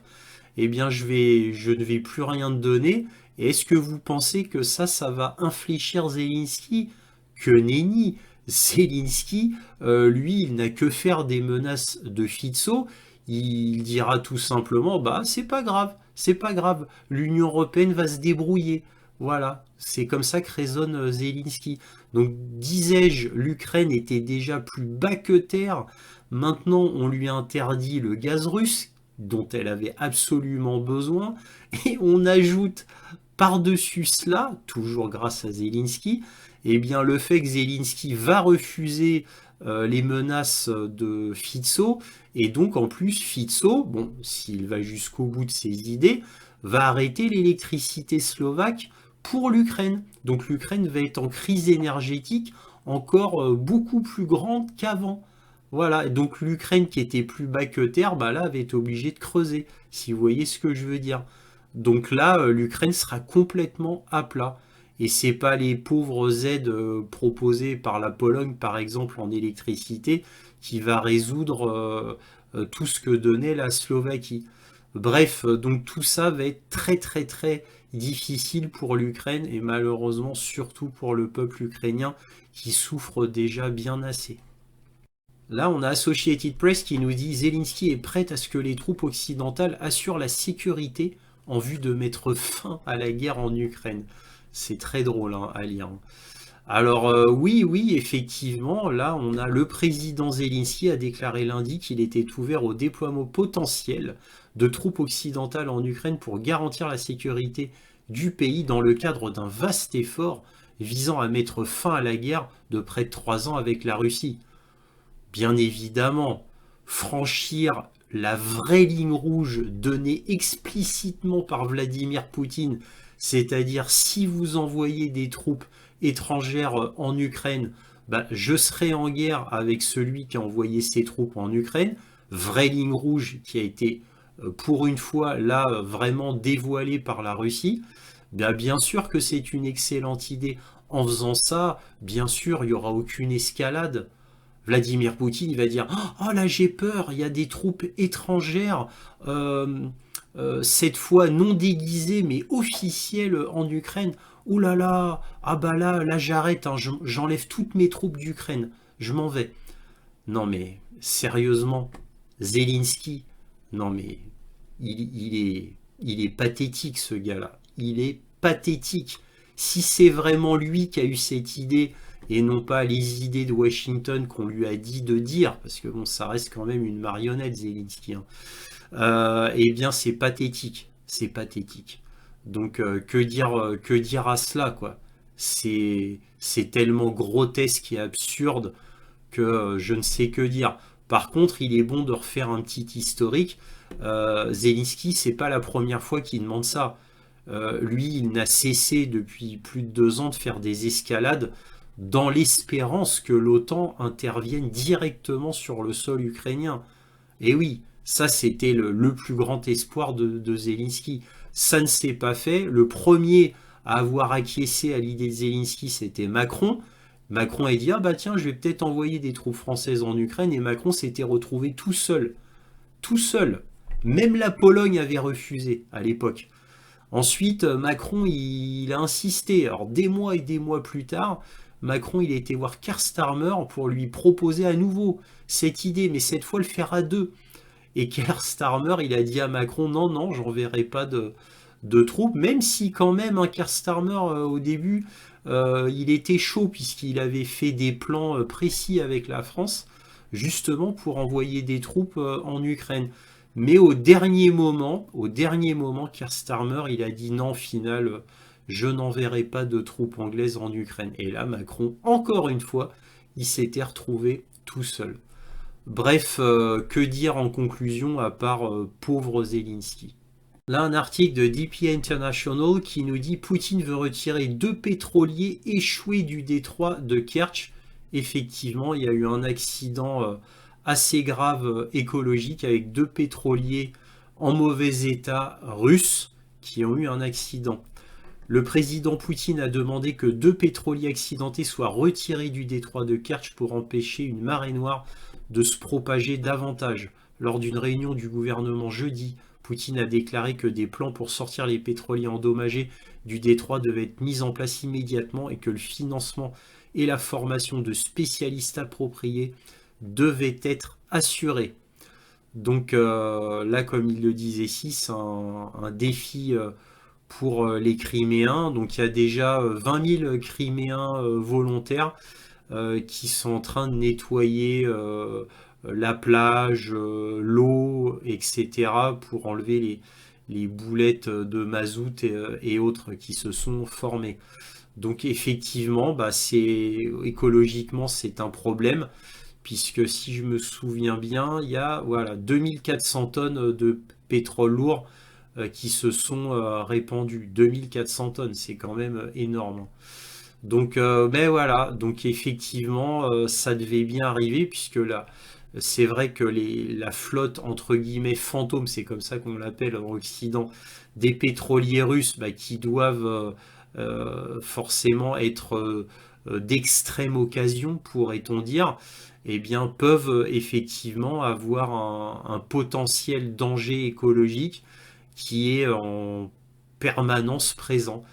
eh bien, je ne vais plus rien te donner. Et est-ce que vous pensez que ça va infléchir Zelensky? Que nenni! Zelensky, lui, il n'a que faire des menaces de Fico. Il dira tout simplement, bah, c'est pas grave, c'est pas grave. L'Union européenne va se débrouiller. Voilà, c'est comme ça que raisonne Zelensky. Donc, disais-je, l'Ukraine était déjà plus bas que terre. Maintenant, on lui interdit le gaz russe, dont elle avait absolument besoin, et on ajoute par-dessus cela, toujours grâce à Zelensky, eh bien le fait que Zelensky va refuser les menaces de Fico, et donc en plus Fico, bon, s'il va jusqu'au bout de ses idées, va arrêter l'électricité slovaque pour l'Ukraine. Donc l'Ukraine va être en crise énergétique encore beaucoup plus grande qu'avant. Voilà, et donc l'Ukraine qui était plus bas que terre, bah là avait été obligée de creuser, si vous voyez ce que je veux dire. Donc là, l'Ukraine sera complètement à plat. Et c'est pas les pauvres aides proposées par la Pologne, par exemple, en électricité, qui va résoudre tout ce que donnait la Slovaquie. Bref, donc tout ça va être très très très difficile pour l'Ukraine et malheureusement surtout pour le peuple ukrainien qui souffre déjà bien assez. Là, on a Associated Press qui nous dit Zelensky est prêt à ce que les troupes occidentales assurent la sécurité en vue de mettre fin à la guerre en Ukraine. C'est très drôle hein, à lire. Alors oui, oui, effectivement, là, on a le président Zelensky a déclaré lundi qu'il était ouvert au déploiement potentiel de troupes occidentales en Ukraine pour garantir la sécurité du pays dans le cadre d'un vaste effort visant à mettre fin à la guerre de près de 3 ans avec la Russie. Bien évidemment, franchir la vraie ligne rouge donnée explicitement par Vladimir Poutine, c'est-à-dire si vous envoyez des troupes étrangères en Ukraine, bah, je serai en guerre avec celui qui a envoyé ses troupes en Ukraine. Vraie ligne rouge qui a été, pour une fois, là, vraiment dévoilée par la Russie. Bah, bien sûr que c'est une excellente idée. En faisant ça, bien sûr, il n'y aura aucune escalade. Vladimir Poutine, il va dire « Oh là, j'ai peur, il y a des troupes étrangères, cette fois non déguisées, mais officielles en Ukraine. Ouh là là, ah bah là j'arrête, hein, j'enlève toutes mes troupes d'Ukraine, je m'en vais. » Non mais, sérieusement, Zelensky, non mais, il est pathétique ce gars-là. Il est pathétique. Si c'est vraiment lui qui a eu cette idée, et non pas les idées de Washington qu'on lui a dit de dire, parce que bon, ça reste quand même une marionnette, Zelensky, hein. Eh bien, c'est pathétique. C'est pathétique. Donc, que dire à cela, quoi? C'est tellement grotesque et absurde que je ne sais que dire. Par contre, il est bon de refaire un petit historique. Zelensky, c'est pas la première fois qu'il demande ça. Lui, il n'a cessé depuis plus de 2 ans de faire des escalades dans l'espérance que l'OTAN intervienne directement sur le sol ukrainien. Et oui, ça c'était le plus grand espoir de Zelensky. Ça ne s'est pas fait. Le premier à avoir acquiescé à l'idée de Zelensky, c'était Macron. Macron a dit, ah bah tiens, je vais peut-être envoyer des troupes françaises en Ukraine, et Macron s'était retrouvé tout seul. Tout seul. Même la Pologne avait refusé à l'époque. Ensuite, Macron, il a insisté. Alors, des mois et des mois plus tard, Macron il a été voir Keir Starmer pour lui proposer à nouveau cette idée, mais cette fois le faire à deux. Et Keir Starmer il a dit à Macron non, non, j'enverrai pas de troupes, même si quand même un Keir Starmer au début il était chaud puisqu'il avait fait des plans précis avec la France justement pour envoyer des troupes en Ukraine. Mais au dernier moment, Keir Starmer il a dit non, final, je n'enverrai pas de troupes anglaises en Ukraine. Et là, Macron, encore une fois, il s'était retrouvé tout seul. Bref, que dire en conclusion à part pauvre Zelensky. Là, un article de DPA International qui nous dit Poutine veut retirer 2 pétroliers échoués du détroit de Kerch. Effectivement, il y a eu un accident assez grave écologique avec 2 pétroliers en mauvais état russes qui ont eu un accident. Le président Poutine a demandé que 2 pétroliers accidentés soient retirés du détroit de Kerch pour empêcher une marée noire de se propager davantage. Lors d'une réunion du gouvernement jeudi, Poutine a déclaré que des plans pour sortir les pétroliers endommagés du détroit devaient être mis en place immédiatement et que le financement et la formation de spécialistes appropriés devaient être assurés. Donc là, comme il le disait ici, c'est un défi pour les Criméens. Donc il y a déjà 20 000 Criméens volontaires qui sont en train de nettoyer la plage, l'eau, etc. pour enlever les boulettes de mazout et autres qui se sont formées. Donc effectivement, bah, écologiquement, c'est un problème, puisque si je me souviens bien, il y a voilà, 2400 tonnes de pétrole lourd qui se sont répandues. 2400 tonnes, c'est quand même énorme. Donc, ben voilà, donc effectivement, ça devait bien arriver, puisque là, c'est vrai que la flotte, entre guillemets, fantôme, c'est comme ça qu'on l'appelle en Occident, des pétroliers russes, bah, qui doivent forcément être d'extrême occasion, pourrait-on dire, eh bien, peuvent effectivement avoir un potentiel danger écologique qui est en permanence présent.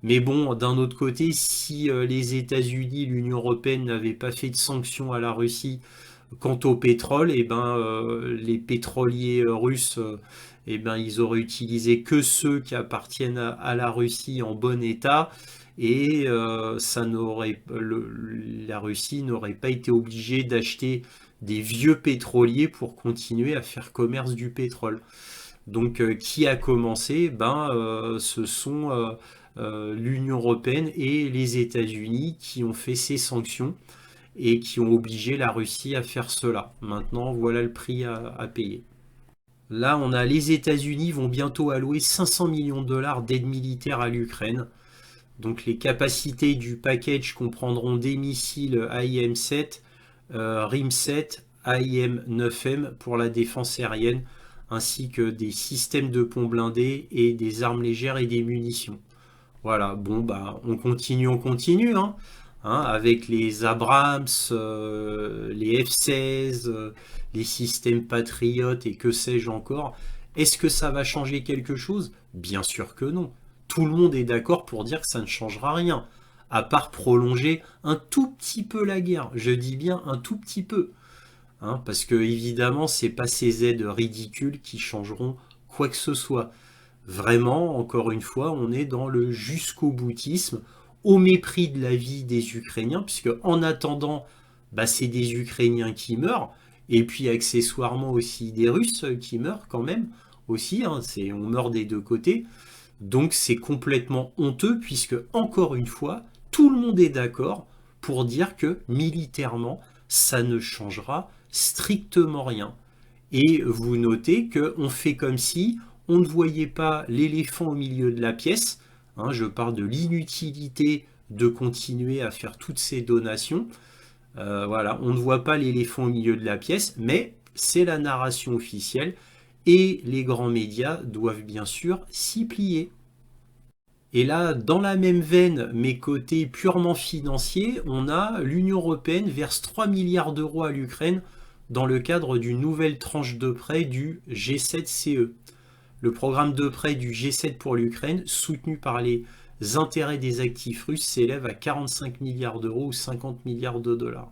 Mais bon, d'un autre côté, si les États-Unis, l'Union européenne n'avaient pas fait de sanctions à la Russie quant au pétrole, eh ben, les pétroliers russes, eh ben, ils auraient utilisé que ceux qui appartiennent à la Russie en bon état, et la Russie n'aurait pas été obligée d'acheter des vieux pétroliers pour continuer à faire commerce du pétrole. Donc, qui a commencé? Ben, ce sont l'Union européenne et les États-Unis qui ont fait ces sanctions et qui ont obligé la Russie à faire cela. Maintenant, voilà le prix à payer. Là, on a les États-Unis vont bientôt allouer 500 millions de dollars d'aide militaire à l'Ukraine. Donc les capacités du package comprendront des missiles AIM-7, RIM-7, AIM-9M pour la défense aérienne, ainsi que des systèmes de ponts blindés et des armes légères et des munitions. Voilà, bon bah on continue, hein, avec les Abrams, les F-16, les systèmes patriotes et que sais-je encore. Est-ce que ça va changer quelque chose? Bien sûr que non. Tout le monde est d'accord pour dire que ça ne changera rien, à part prolonger un tout petit peu la guerre. Je dis bien un tout petit peu. Hein, parce que évidemment, c'est pas ces aides ridicules qui changeront quoi que ce soit. Vraiment, encore une fois, on est dans le jusqu'au boutisme, au mépris de la vie des Ukrainiens, puisque en attendant, bah, c'est des Ukrainiens qui meurent, et puis accessoirement aussi des Russes qui meurent quand même, aussi, hein, on meurt des deux côtés. Donc c'est complètement honteux, puisque encore une fois, tout le monde est d'accord pour dire que militairement, ça ne changera strictement rien. Et vous notez qu'on fait comme si on ne voyait pas l'éléphant au milieu de la pièce. Hein, je parle de l'inutilité de continuer à faire toutes ces donations. Voilà, on ne voit pas l'éléphant au milieu de la pièce, mais c'est la narration officielle et les grands médias doivent bien sûr s'y plier. Et là, dans la même veine, mais côté purement financier, on a l'Union européenne verse 3 milliards d'euros à l'Ukraine dans le cadre d'une nouvelle tranche de prêt du G7CE. Le programme de prêt du G7 pour l'Ukraine, soutenu par les intérêts des actifs russes s'élèvent à 45 milliards d'euros ou 50 milliards de dollars.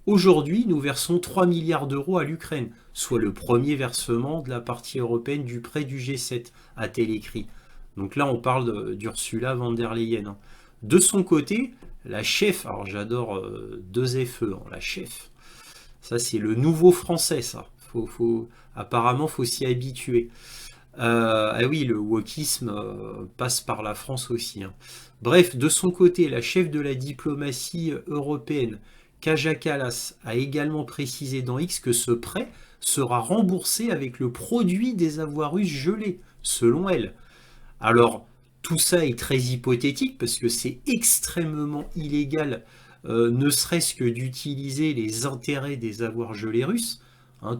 Aujourd'hui, nous versons 3 milliards d'euros à l'Ukraine, soit le premier versement de la partie européenne du prêt du G7, a-t-elle écrit. Donc là, on parle d'Ursula von der Leyen. De son côté, la chef, alors j'adore deux FE, la chef, ça c'est le nouveau français, ça. Apparemment, faut s'y habituer. Ah oui, le wokisme passe par la France aussi. Bref, de son côté, la chef de la diplomatie européenne, Kaja Kallas, a également précisé dans X que ce prêt sera remboursé avec le produit des avoirs russes gelés, selon elle. Alors, tout ça est très hypothétique parce que c'est extrêmement illégal, ne serait-ce que d'utiliser les intérêts des avoirs gelés russes.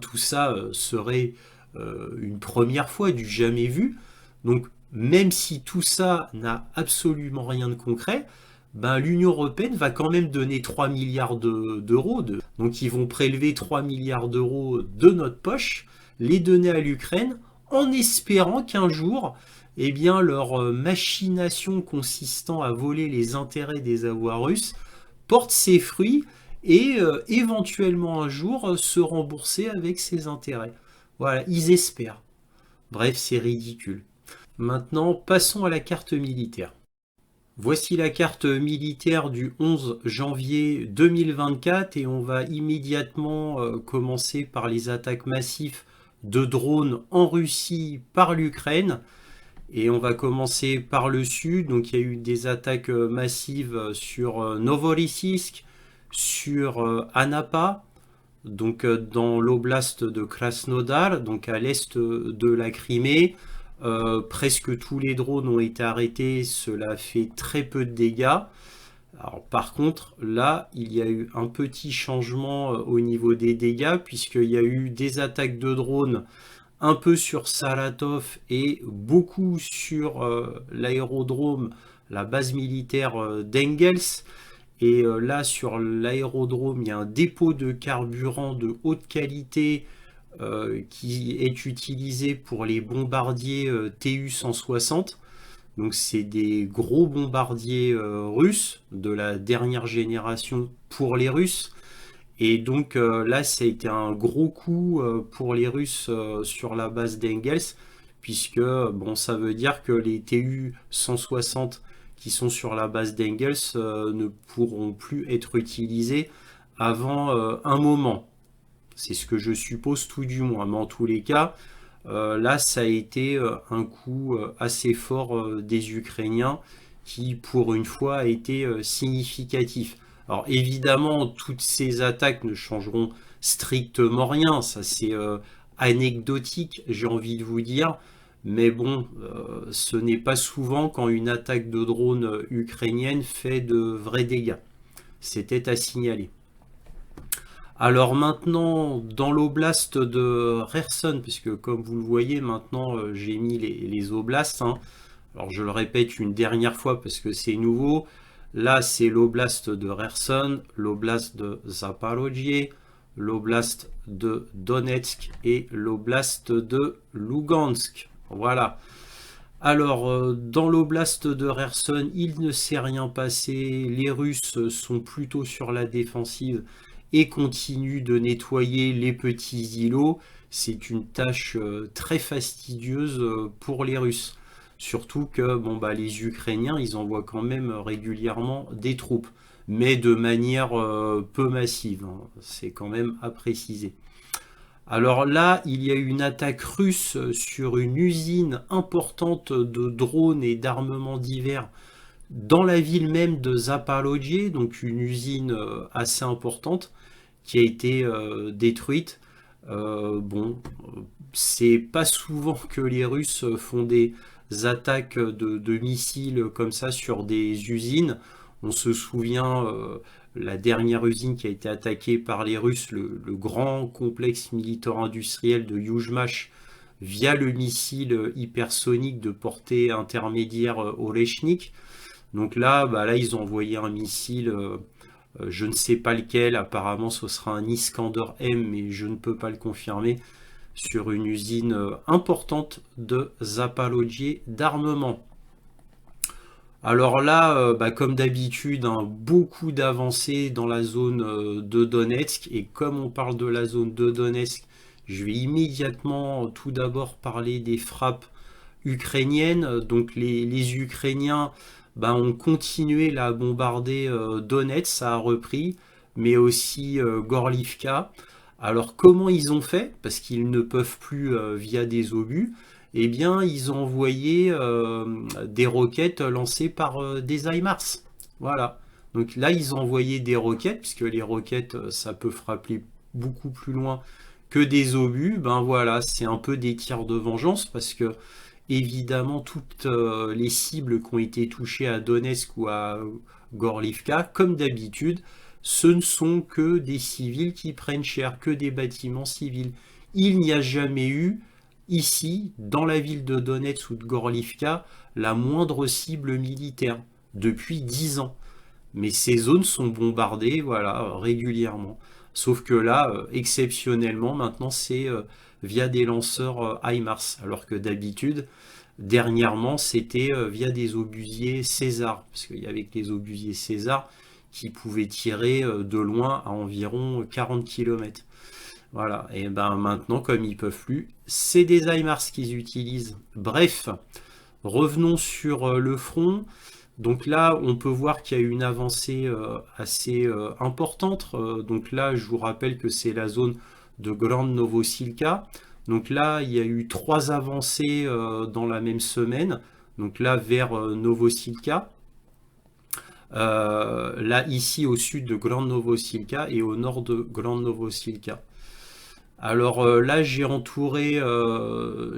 Tout ça serait une première fois, du jamais vu. Donc, même si tout ça n'a absolument rien de concret, ben, l'Union européenne va quand même donner 3 milliards d'euros. Donc, ils vont prélever 3 milliards d'euros de notre poche, les donner à l'Ukraine, en espérant qu'un jour, eh bien, leur machination consistant à voler les intérêts des avoirs russes porte ses fruits et éventuellement un jour se rembourser avec ses intérêts. Voilà, ils espèrent. Bref, c'est ridicule. Maintenant, passons à la carte militaire. Voici la carte militaire du 11 janvier 2024 et on va immédiatement commencer par les attaques massives de drones en Russie par l'Ukraine. Et on va commencer par le sud. Donc il y a eu des attaques massives sur Novorossiysk, sur Anapa, donc dans l'oblast de Krasnodar, donc à l'est de la Crimée. Presque tous les drones ont été arrêtés, cela fait très peu de dégâts. Alors, par contre, là, il y a eu un petit changement au niveau des dégâts, puisqu'il y a eu des attaques de drones un peu sur Saratov et beaucoup sur l'aérodrome, la base militaire d'Engels. Et là, sur l'aérodrome, il y a un dépôt de carburant de haute qualité qui est utilisé pour les bombardiers Tu-160. Donc c'est des gros bombardiers russes de la dernière génération pour les Russes. Et donc là, ça a été un gros coup pour les Russes sur la base d'Engels, puisque bon, ça veut dire que les Tu-160 qui sont sur la base d'Engels ne pourront plus être utilisés avant un moment. C'est ce que je suppose tout du moins. Mais en tous les cas, là, ça a été un coup assez fort des Ukrainiens qui, pour une fois, a été significatif. Alors évidemment, toutes ces attaques ne changeront strictement rien. Ça, c'est anecdotique, j'ai envie de vous dire. Mais bon, ce n'est pas souvent quand une attaque de drone ukrainienne fait de vrais dégâts. C'était à signaler. Alors maintenant, dans l'oblast de Kherson, puisque comme vous le voyez, maintenant j'ai mis les oblasts. Alors je le répète une dernière fois parce que c'est nouveau. Là, c'est l'oblast de Kherson, l'oblast de Zaporojye, l'oblast de Donetsk et l'oblast de Lugansk. Voilà. Alors, dans l'oblast de Kherson, il ne s'est rien passé. Les Russes sont plutôt sur la défensive et continuent de nettoyer les petits îlots. C'est une tâche très fastidieuse pour les Russes. Surtout que bon, bah, les Ukrainiens, ils envoient quand même régulièrement des troupes, mais de manière peu massive. C'est quand même à préciser. Alors là, il y a eu une attaque russe sur une usine importante de drones et d'armements divers dans la ville même de Zaporojye, donc une usine assez importante qui a été détruite. Bon, c'est pas souvent que les Russes font des attaques de missiles comme ça sur des usines. On se souvient la dernière usine qui a été attaquée par les Russes, le grand complexe militaire-industriel de Yuzhmash, via le missile hypersonique de portée intermédiaire Oreshnik. Donc là, bah là, ils ont envoyé un missile, je ne sais pas lequel, apparemment ce sera un Iskander M, mais je ne peux pas le confirmer, sur une usine importante de Zaporojye d'armement. Alors là, comme d'habitude, hein, beaucoup d'avancées dans la zone de Donetsk. Et comme on parle de la zone de Donetsk, je vais immédiatement tout d'abord parler des frappes ukrainiennes. Donc les Ukrainiens ont continué là, à bombarder Donetsk, ça a repris, mais aussi Gorlivka. Alors comment ils ont fait? Parce qu'ils ne peuvent plus via des obus. Eh bien, ils ont envoyé des roquettes lancées par des HIMARS. Voilà. Donc là, ils ont envoyé des roquettes, puisque les roquettes, ça peut frapper beaucoup plus loin que des obus. Ben voilà, c'est un peu des tirs de vengeance, parce que évidemment, toutes les cibles qui ont été touchées à Donetsk ou à Gorlivka, comme d'habitude, ce ne sont que des civils qui prennent cher, que des bâtiments civils. Il n'y a jamais eu, ici, dans la ville de Donetsk ou de Gorlivka, la moindre cible militaire, depuis 10 ans. Mais ces zones sont bombardées, voilà, régulièrement. Sauf que là, exceptionnellement, maintenant, c'est via des lanceurs HIMARS, alors que d'habitude, dernièrement, c'était via des obusiers César, parce qu'il y avait que les obusiers César qui pouvaient tirer de loin à environ 40 km. Voilà, et ben maintenant, comme ils peuvent plus, c'est des HIMARS qu'ils utilisent. Bref, revenons sur le front. Donc là, on peut voir qu'il y a eu une avancée assez importante. Donc là, je vous rappelle que c'est la zone de Grande Novosilka. Donc là, il y a eu 3 avancées dans la même semaine. Donc là, vers Novosilka. Là, ici, au sud de Grande Novosilka et au nord de Grande Novosilka. Alors là, j'ai entouré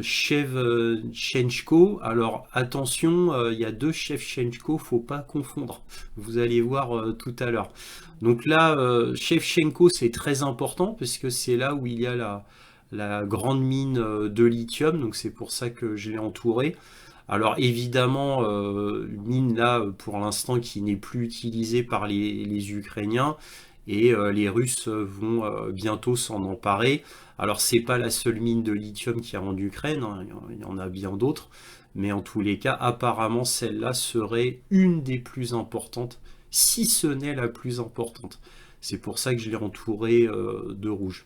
Shevchenko. Alors attention, il y a 2 Shevchenko, faut pas confondre. Vous allez voir tout à l'heure. Donc là, Shevchenko, c'est très important parce que c'est là où il y a la grande mine de lithium. Donc c'est pour ça que je l'ai entouré. Alors évidemment, une mine là, pour l'instant, qui n'est plus utilisée par les Ukrainiens. Et les Russes vont bientôt s'en emparer. Alors c'est pas la seule mine de lithium qu'il y a en Ukraine, hein, il y en a bien d'autres, mais en tous les cas, apparemment celle-là serait une des plus importantes, si ce n'est la plus importante. C'est pour ça que je l'ai entouré de rouge.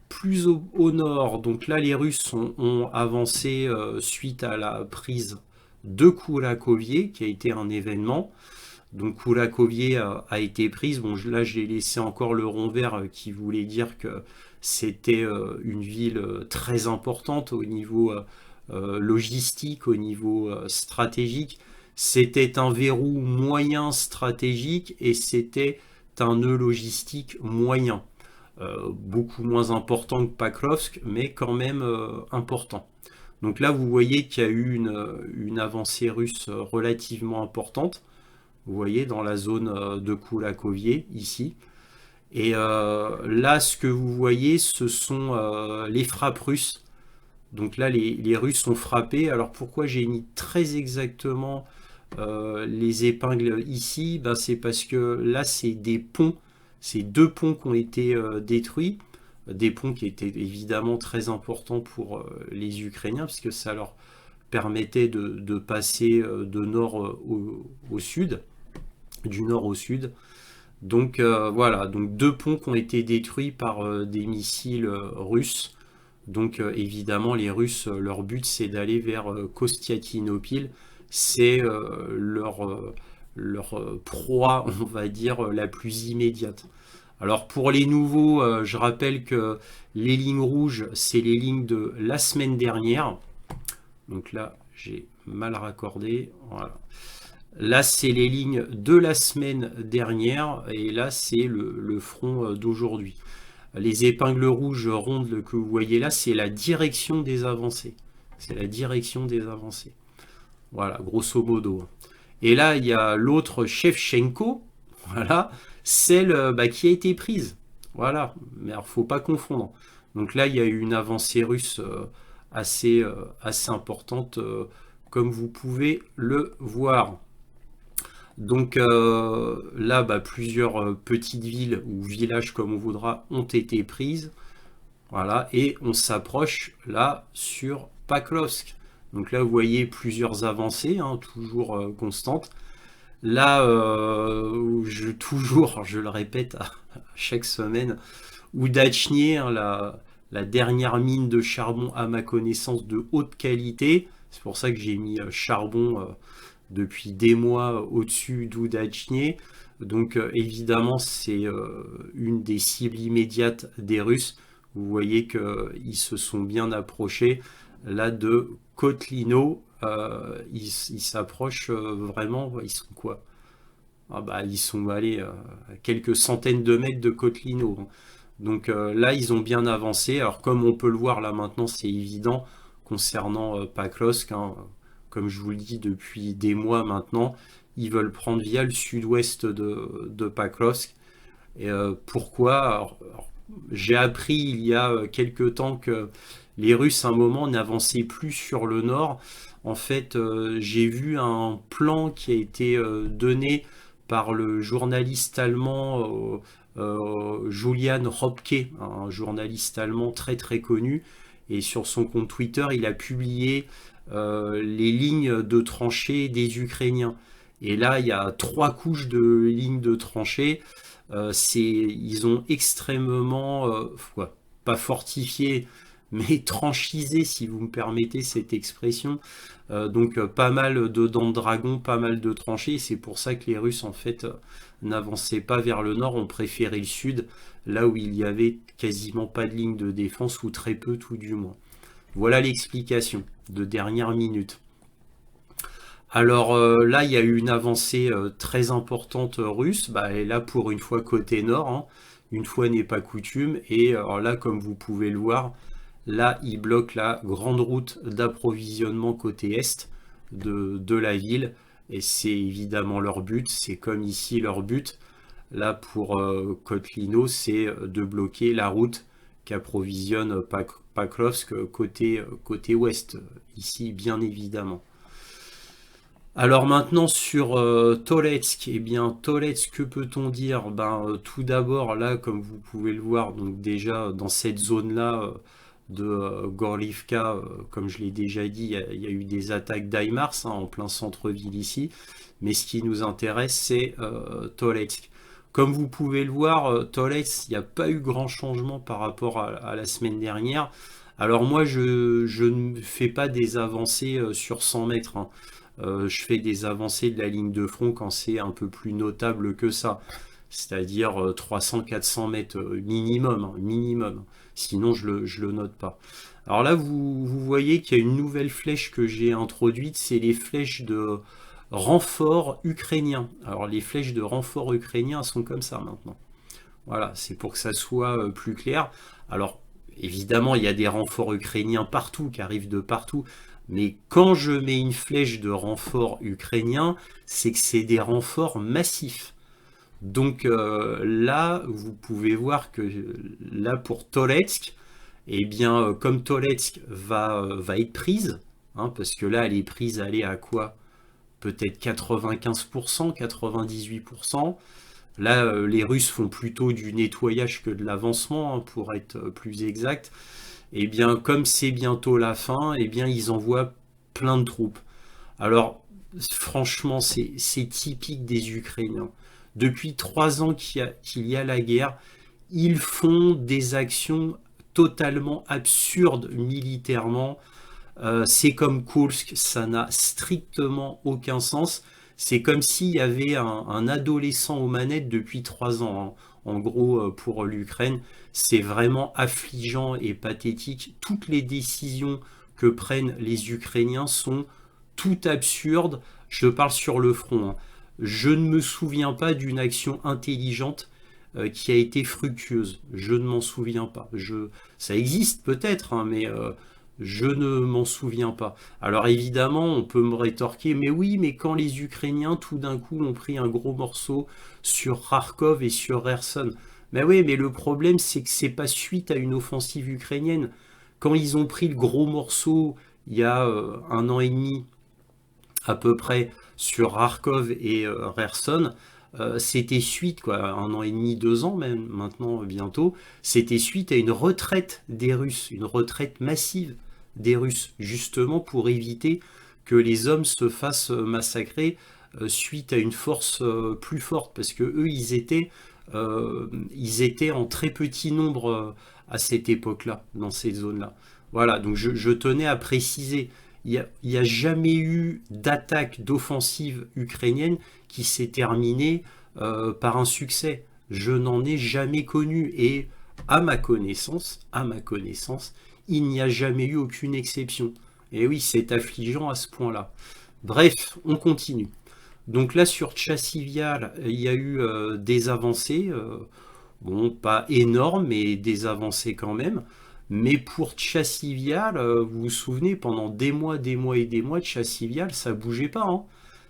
Plus au nord, donc là les Russes ont avancé suite à la prise de Kourakovier, qui a été un événement. Donc Kourakovier a été prise. Bon, là j'ai laissé encore le rond vert qui voulait dire que c'était une ville très importante au niveau logistique, au niveau stratégique. C'était un verrou moyen stratégique et c'était un nœud logistique moyen. Beaucoup moins important que Pakrovsk, mais quand même important. Donc là, vous voyez qu'il y a eu une avancée russe relativement importante. Vous voyez, dans la zone de Koulakovier, ici. Et là, ce que vous voyez, ce sont les frappes russes. Donc là, les Russes sont frappés. Alors pourquoi j'ai mis très exactement les épingles ici? C'est parce que là, c'est des ponts. C'est 2 ponts qui ont été détruits. Des ponts qui étaient évidemment très importants pour les Ukrainiens, parce que ça leur permettait de passer de nord au sud, du nord au sud. Donc voilà, donc 2 ponts qui ont été détruits par des missiles russes. Donc évidemment, les Russes, leur but, c'est d'aller vers Kostiatynopil. C'est leur proie, on va dire, la plus immédiate. Alors pour les nouveaux, je rappelle que les lignes rouges, c'est les lignes de la semaine dernière. Donc là, j'ai mal raccordé. Voilà. Là, c'est les lignes de la semaine dernière et là, c'est le front d'aujourd'hui. Les épingles rouges rondes que vous voyez là, c'est la direction des avancées. C'est la direction des avancées. Voilà, grosso modo. Et là, il y a l'autre Shevchenko, voilà, celle qui a été prise. Voilà, mais alors, faut pas confondre. Donc là, il y a eu une avancée russe assez importante, comme vous pouvez le voir. Donc là, plusieurs petites villes ou villages, comme on voudra, ont été prises. Voilà, et on s'approche là sur Pakrovsk. Donc là, vous voyez plusieurs avancées, hein, toujours constantes. Là, toujours, je le répète à chaque semaine, Oudachnier, hein, la dernière mine de charbon à ma connaissance de haute qualité. C'est pour ça que j'ai mis charbon depuis des mois au-dessus d'Oudachnier. Donc évidemment, c'est une des cibles immédiates des Russes. Vous voyez qu'ils se sont bien approchés là de Kotlino. Ils s'approchent vraiment, ils sont quoi? Ah bah, ils sont allés à quelques centaines de mètres de Kotlino, hein. Donc là, ils ont bien avancé. Alors comme on peut le voir là maintenant, c'est évident concernant Pakrovsk, hein, comme je vous le dis depuis des mois maintenant, ils veulent prendre via le sud-ouest de Pakrovsk. Et pourquoi? Alors, j'ai appris il y a quelque temps que les Russes, à un moment, n'avançaient plus sur le nord. En fait, j'ai vu un plan qui a été donné par le journaliste allemand Julian Robke, un journaliste allemand très très connu. Et sur son compte Twitter, il a publié les lignes de tranchées des Ukrainiens. Et là, il y a 3 couches de lignes de tranchées. Ils ont extrêmement, pas fortifié, mais tranchisé, si vous me permettez cette expression. Donc pas mal de dents de dragon, pas mal de tranchées. C'est pour ça que les Russes, en fait, n'avançaient pas vers le nord, ont préféré le sud, là où il y avait quasiment pas de ligne de défense, ou très peu tout du moins. Voilà l'explication de dernière minute. Alors là, il y a eu une avancée très importante russe, bah, et là pour une fois côté nord, hein. Une fois n'est pas coutume, et alors là, comme vous pouvez le voir, là, ils bloquent la grande route d'approvisionnement côté est de la ville, et c'est évidemment leur but, c'est comme ici leur but. Là, pour Kotlino, c'est de bloquer la route qui approvisionne Pakrovsk côté ouest, ici bien évidemment. Alors maintenant sur Toretsk, eh bien Toretsk, que peut-on dire? Tout d'abord là, comme vous pouvez le voir, donc déjà dans cette zone-là de Gorlivka, comme je l'ai déjà dit, il y a eu des attaques d'HIMARS, hein, en plein centre-ville ici. Mais ce qui nous intéresse, c'est Toretsk. Comme vous pouvez le voir, Toretsk, il n'y a pas eu grand changement par rapport à la semaine dernière. Alors moi, je ne fais pas des avancées sur 100 mètres, hein. Je fais des avancées de la ligne de front quand c'est un peu plus notable que ça, c'est-à-dire 300-400 mètres minimum, hein, minimum. Sinon, je le note pas. Alors là, vous voyez qu'il y a une nouvelle flèche que j'ai introduite, c'est les flèches de renfort ukrainien. Alors les flèches de renfort ukrainien sont comme ça maintenant. Voilà, c'est pour que ça soit plus clair. Alors, évidemment, il y a des renforts ukrainiens partout, qui arrivent de partout. Mais quand je mets une flèche de renfort ukrainien, c'est que c'est des renforts massifs. Donc là, vous pouvez voir que là, pour Toretsk, eh bien, comme Toretsk va être prise, hein, parce que là, elle est prise, elle est à quoi? Peut-être 95%, 98%. Là, les Russes font plutôt du nettoyage que de l'avancement, hein, pour être plus exact. Et bien, comme c'est bientôt la fin, et bien, ils envoient plein de troupes. Alors, franchement, c'est typique des Ukrainiens. Depuis 3 ans qu'il y a la guerre, ils font des actions totalement absurdes militairement. C'est comme Kursk, ça n'a strictement aucun sens. C'est comme s'il y avait un adolescent aux manettes depuis 3 ans, hein. En gros, pour l'Ukraine, c'est vraiment affligeant et pathétique. Toutes les décisions que prennent les Ukrainiens sont tout absurdes. Je parle sur le front, hein. Je ne me souviens pas d'une action intelligente qui a été fructueuse. Je ne m'en souviens pas. Ça existe peut-être, hein, mais je ne m'en souviens pas. Alors évidemment, on peut me rétorquer, mais oui, mais quand les Ukrainiens, tout d'un coup, ont pris un gros morceau sur Kharkov et sur Kherson. Mais oui, mais le problème, c'est que c'est pas suite à une offensive ukrainienne. Quand ils ont pris le gros morceau il y a 1 an et demi à peu près sur Kharkov et Kherson, c'était suite, quoi, 1 an et demi, 2 ans même, maintenant bientôt, c'était suite à une retraite des Russes, une retraite massive des Russes, justement pour éviter que les hommes se fassent massacrer suite à une force plus forte, parce que eux, ils étaient en très petit nombre à cette époque-là, dans ces zones-là. Voilà, donc je tenais à préciser, il y a jamais eu d'attaque, d'offensive ukrainienne qui s'est terminée par un succès. Je n'en ai jamais connu, et à ma connaissance, il n'y a jamais eu aucune exception. Et oui, c'est affligeant à ce point-là. Bref, on continue. Donc là, sur Tchassivial, il y a eu des avancées, bon, pas énormes, mais des avancées quand même. Mais pour Tchassivial, vous vous souvenez, pendant des mois et des mois, Tchassivial, ça bougeait pas, hein.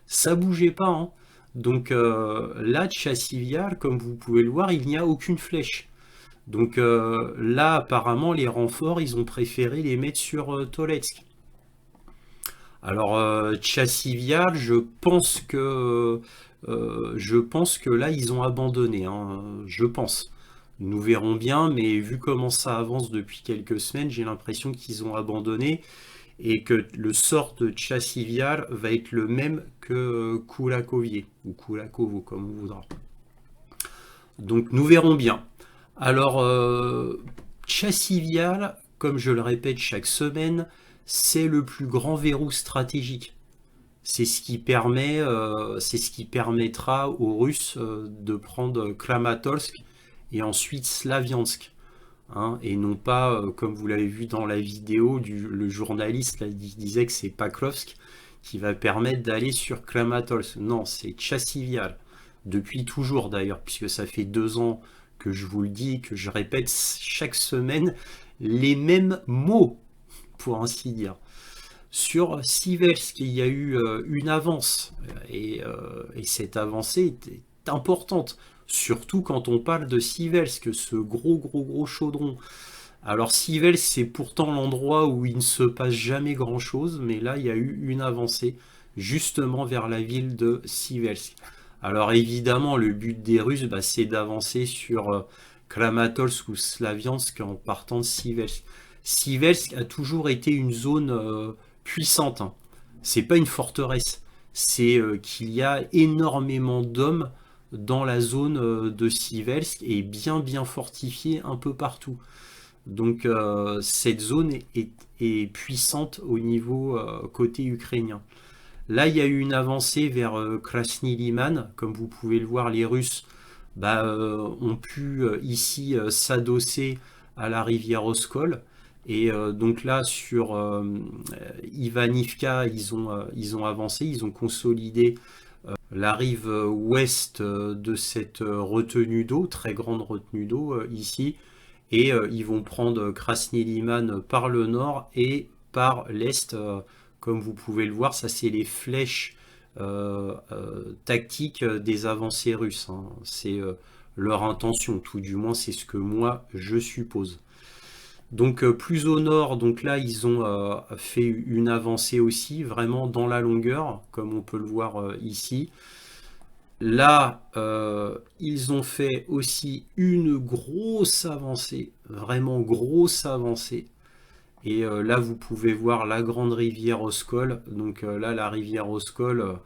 Ça bougeait pas, hein. Donc là, Tchassivial, comme vous pouvez le voir, il n'y a aucune flèche. Donc là, apparemment, les renforts, ils ont préféré les mettre sur Toletsk. Alors, Tchassivial, je pense que là, ils ont abandonné, hein, je pense. Nous verrons bien, mais vu comment ça avance depuis quelques semaines, j'ai l'impression qu'ils ont abandonné et que le sort de Tchassivial va être le même que Koulakovier, ou Koulakovo, comme on voudra. Donc, nous verrons bien. Alors, Tchassivial, comme je le répète chaque semaine, c'est le plus grand verrou stratégique. C'est ce qui permettra aux Russes de prendre Kramatorsk et ensuite Slaviansk, hein, et non pas, comme vous l'avez vu dans la vidéo, le journaliste là, disait que c'est Pakrovsk qui va permettre d'aller sur Kramatorsk. Non, c'est Tchassivial. Depuis toujours d'ailleurs, puisque ça fait 2 ans que je vous le dis, que je répète chaque semaine les mêmes mots, pour ainsi dire. Sur Siversk, il y a eu une avance, et cette avancée est importante, surtout quand on parle de Siversk, ce gros chaudron. Alors Siversk, c'est pourtant l'endroit où il ne se passe jamais grand-chose, mais là, il y a eu une avancée, justement vers la ville de Siversk. Alors évidemment, le but des Russes, bah, c'est d'avancer sur Kramatorsk ou Slaviansk en partant de Siversk. Siversk a toujours été une zone puissante, hein. C'est pas une forteresse, c'est qu'il y a énormément d'hommes dans la zone de Siversk et bien fortifiée un peu partout. Donc cette zone est puissante au niveau côté ukrainien. Là, il y a eu une avancée vers Krasny Liman. Comme vous pouvez le voir, les Russes bah, ont pu ici s'adosser à la rivière Oskol. Et donc là, sur Ivanivka, ils ont avancé, ils ont consolidé la rive ouest de cette retenue d'eau, très grande retenue d'eau ici. Et ils vont prendre Krasny Liman par le nord et par l'est. Comme vous pouvez le voir, ça c'est les flèches tactiques des avancées russes, hein. C'est leur intention, tout du moins c'est ce que moi je suppose. Donc plus au nord, donc là ils ont fait une avancée aussi, vraiment dans la longueur, comme on peut le voir ici. Là, ils ont fait aussi une grosse avancée, vraiment grosse avancée. Et là, vous pouvez voir la grande rivière Oskol. Donc là, la rivière Oskol,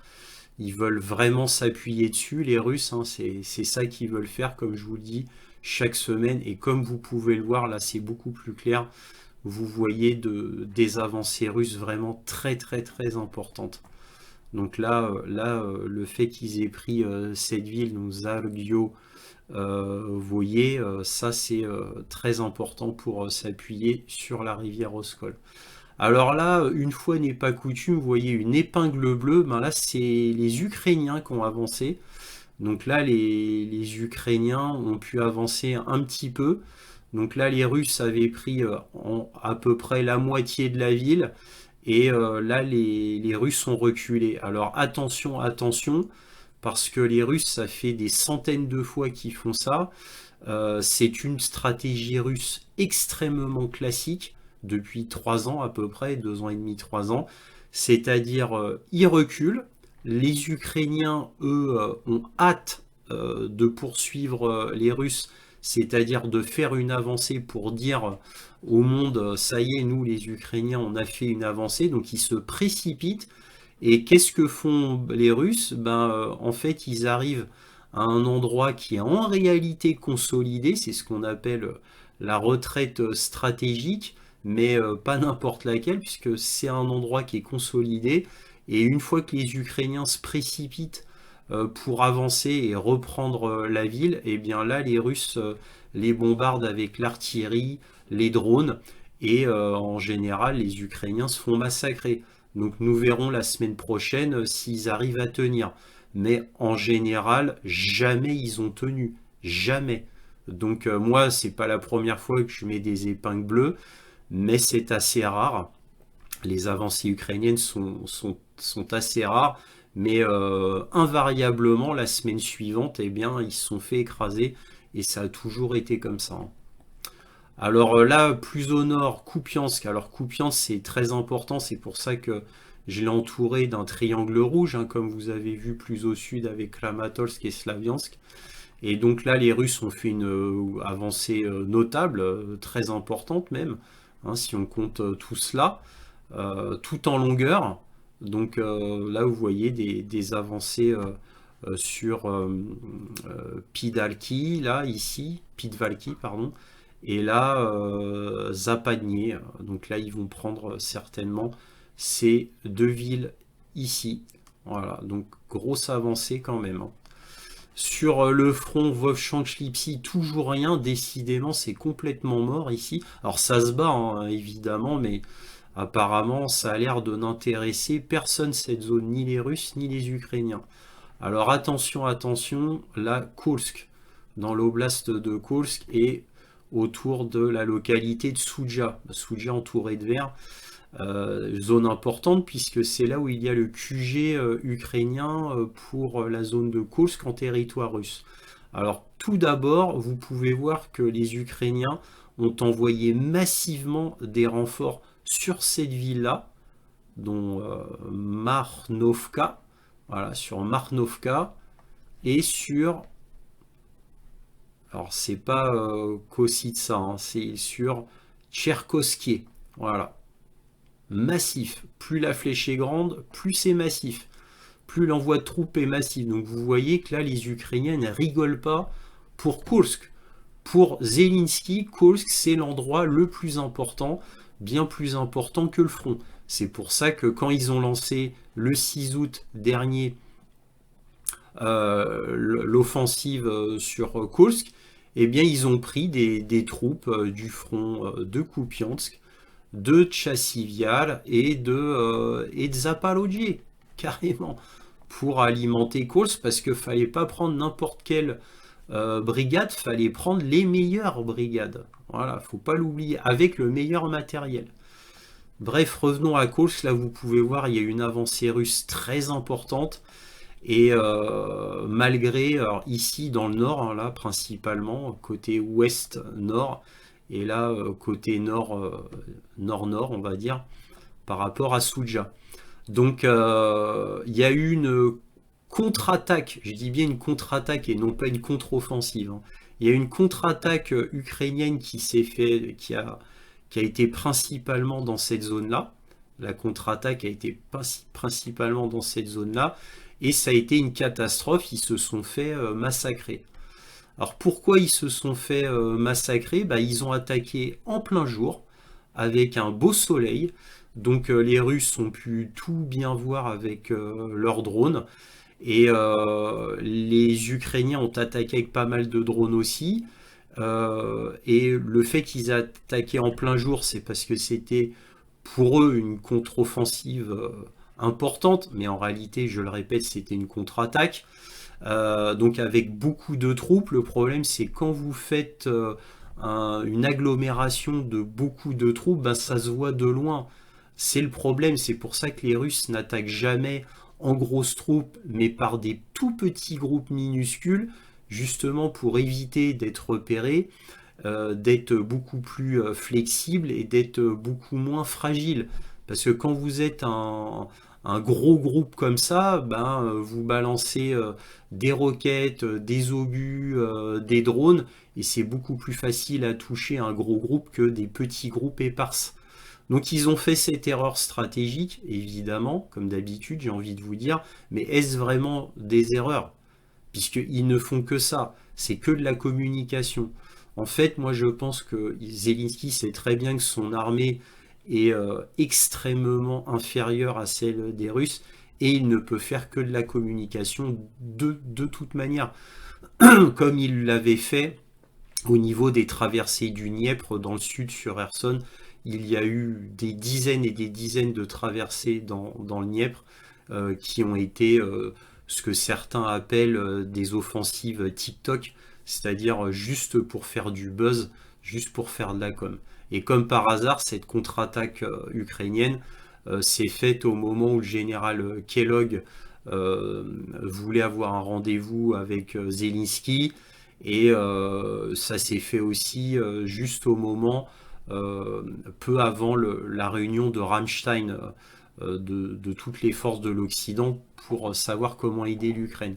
ils veulent vraiment s'appuyer dessus, les Russes, hein. C'est ça qu'ils veulent faire, comme je vous le dis, chaque semaine. Et comme vous pouvez le voir, là, c'est beaucoup plus clair. Vous voyez des avancées russes vraiment très importantes. Donc là, le fait qu'ils aient pris cette ville, donc Zalgio, vous voyez, ça c'est très important pour s'appuyer sur la rivière Oskol. Alors là, une fois n'est pas coutume, vous voyez une épingle bleue, ben là c'est les Ukrainiens qui ont avancé. Donc là, les Ukrainiens ont pu avancer un petit peu. Donc là, les Russes avaient pris à peu près la moitié de la ville. Et là, les Russes ont reculé. Alors attention, parce que les Russes, ça fait des centaines de fois qu'ils font ça. C'est une stratégie russe extrêmement classique, depuis 3 ans à peu près, 2 ans et demi, 3 ans. C'est-à-dire, ils reculent. Les Ukrainiens, eux, ont hâte de poursuivre les Russes, c'est-à-dire de faire une avancée pour dire au monde, ça y est, nous les Ukrainiens, on a fait une avancée, donc ils se précipitent. Et qu'est-ce que font les Russes? En fait, ils arrivent à un endroit qui est en réalité consolidé, c'est ce qu'on appelle la retraite stratégique, mais pas n'importe laquelle, puisque c'est un endroit qui est consolidé. Et une fois que les Ukrainiens se précipitent pour avancer et reprendre la ville, et bien là, les Russes les bombardent avec l'artillerie, les drones, et en général, les Ukrainiens se font massacrer. Donc nous verrons la semaine prochaine s'ils arrivent à tenir. Mais en général, jamais ils ont tenu. Jamais. Donc moi, c'est pas la première fois que je mets des épingles bleues, mais c'est assez rare. Les avancées ukrainiennes sont assez rares, mais invariablement, la semaine suivante, eh bien, ils se sont fait écraser, et ça a toujours été comme ça, hein. Alors là, plus au nord, Kupiansk. Alors Kupiansk, c'est très important, c'est pour ça que je l'ai entouré d'un triangle rouge, hein, comme vous avez vu plus au sud avec Kramatorsk et Slaviansk. Et donc là, les Russes ont fait une avancée notable, très importante même, hein, si on compte tout cela, tout en longueur. Donc là, vous voyez des avancées sur Pidalki, là, ici, Pidvalki, pardon, et là, Zapadnier. Donc là, ils vont prendre certainement ces deux villes ici. Voilà, donc grosse avancée quand même, hein. Sur le front Wolfshank-Lipsy, toujours rien, décidément c'est complètement mort ici. Alors ça se bat hein, évidemment, mais apparemment ça a l'air de n'intéresser personne cette zone, ni les Russes ni les Ukrainiens. Alors attention, attention, là Kursk, dans l'oblast de Kursk et autour de la localité de Souja, Souja entouré de verre. Zone importante puisque c'est là où il y a le QG ukrainien pour la zone de Kursk en territoire russe. Alors tout d'abord, vous pouvez voir que les Ukrainiens ont envoyé massivement des renforts sur cette ville-là, dont Marnovka, voilà, sur Marnovka et sur, alors c'est pas Kositsa, hein, c'est sur Tcherkovsky, voilà. Massif. Plus la flèche est grande, plus c'est massif. Plus l'envoi de troupes est massif. Donc vous voyez que là, les Ukrainiens ne rigolent pas pour Kursk. Pour Zelensky, Kursk, c'est l'endroit le plus important, bien plus important que le front. C'est pour ça que quand ils ont lancé le 6 août dernier l'offensive sur Kursk, eh bien ils ont pris des troupes du front de Kupiansk, de Tchassivial et de Zaporojye, carrément, pour alimenter Kursk, parce qu'il ne fallait pas prendre n'importe quelle brigade, fallait prendre les meilleures brigades. Voilà, faut pas l'oublier, avec le meilleur matériel. Bref, revenons à Kursk, là vous pouvez voir, il y a une avancée russe très importante, et malgré, alors ici dans le nord, hein, là principalement, côté ouest-nord, et là côté nord, nord-nord on va dire, par rapport à Souja. Donc il y a eu une contre-attaque, je dis bien une contre-attaque et non pas une contre-offensive, hein. Il y a une contre-attaque ukrainienne qui s'est fait, qui a été principalement dans cette zone-là. La contre-attaque a été principalement dans cette zone-là, et ça a été une catastrophe, ils se sont fait massacrer. Alors pourquoi ils se sont fait massacrer? Ils ont attaqué en plein jour, avec un beau soleil, donc les Russes ont pu tout bien voir avec leurs drones, et les Ukrainiens ont attaqué avec pas mal de drones aussi, et le fait qu'ils aient attaqué en plein jour, c'est parce que c'était pour eux une contre-offensive importante, mais en réalité, je le répète, c'était une contre-attaque. Donc avec beaucoup de troupes, le problème c'est quand vous faites une agglomération de beaucoup de troupes, ça se voit de loin. C'est le problème, c'est pour ça que les Russes n'attaquent jamais en grosses troupes, mais par des tout petits groupes minuscules, justement pour éviter d'être repérés, d'être beaucoup plus flexible et d'être beaucoup moins fragile. Parce que quand vous êtes Un gros groupe comme ça, ben, vous balancez des roquettes, des obus, des drones, et c'est beaucoup plus facile à toucher un gros groupe que des petits groupes éparses. Donc ils ont fait cette erreur stratégique, évidemment, comme d'habitude, j'ai envie de vous dire, mais est-ce vraiment des erreurs? Puisqu'ils ne font que ça, c'est que de la communication. En fait, moi je pense que Zelensky sait très bien que son armée est extrêmement inférieure à celle des Russes et il ne peut faire que de la communication de toute manière, comme il l'avait fait au niveau des traversées du Dniepr dans le sud sur Kherson. Il y a eu des dizaines et des dizaines de traversées dans le Dniepr qui ont été ce que certains appellent des offensives TikTok, c'est-à-dire juste pour faire du buzz, juste pour faire de la com. Et comme par hasard, cette contre-attaque ukrainienne s'est faite au moment où le général Kellogg voulait avoir un rendez-vous avec Zelensky, et ça s'est fait aussi juste au moment, peu avant la réunion de Rammstein, de toutes les forces de l'Occident pour savoir comment aider l'Ukraine.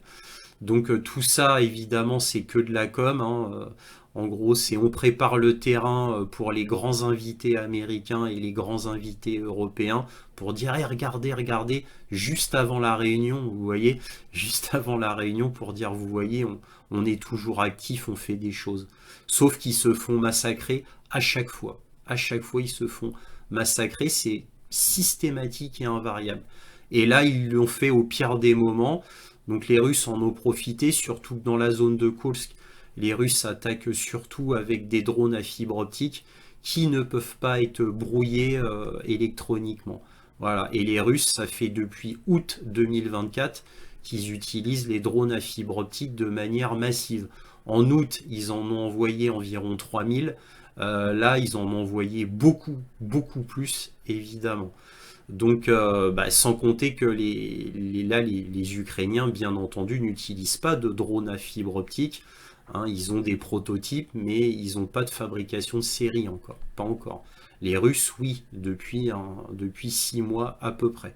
Donc tout ça, évidemment, c'est que de la com, hein. En gros, c'est on prépare le terrain pour les grands invités américains et les grands invités européens pour dire hey, regardez, regardez, juste avant la réunion, vous voyez, juste avant la réunion pour dire vous voyez, on est toujours actif, on fait des choses. Sauf qu'ils se font massacrer à chaque fois. À chaque fois, ils se font massacrer, c'est systématique et invariable. Et là, ils l'ont fait au pire des moments. Donc les Russes en ont profité, surtout que dans la zone de Kursk, les Russes attaquent surtout avec des drones à fibre optique qui ne peuvent pas être brouillés électroniquement. Voilà. Et les Russes, ça fait depuis août 2024 qu'ils utilisent les drones à fibre optique de manière massive. En août, ils en ont envoyé environ 3000. Là, ils en ont envoyé beaucoup, beaucoup plus, évidemment. Donc, sans compter que les Ukrainiens, bien entendu, n'utilisent pas de drones à fibre optique. Hein, ils ont des prototypes, mais ils n'ont pas de fabrication de série encore. Pas encore. Les Russes, oui, depuis 6 mois à peu près.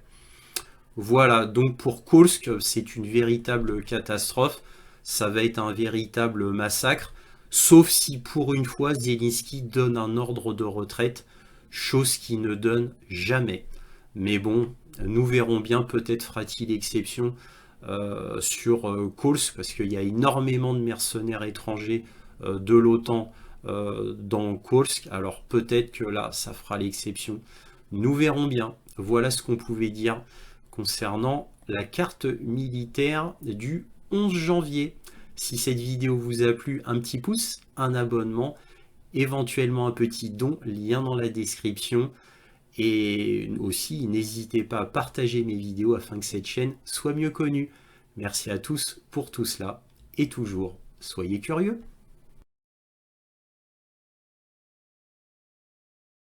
Voilà, donc pour Kursk, c'est une véritable catastrophe. Ça va être un véritable massacre. Sauf si pour une fois, Zelensky donne un ordre de retraite, chose qu'il ne donne jamais. Mais bon, nous verrons bien, peut-être fera-t-il exception sur Kursk, parce qu'il y a énormément de mercenaires étrangers de l'OTAN dans Kursk. Alors peut-être que là, ça fera l'exception. Nous verrons bien. Voilà ce qu'on pouvait dire concernant la carte militaire du 11 janvier. Si cette vidéo vous a plu, un petit pouce, un abonnement, éventuellement un petit don, lien dans la description. Et aussi, n'hésitez pas à partager mes vidéos afin que cette chaîne soit mieux connue. Merci à tous pour tout cela et toujours, soyez curieux.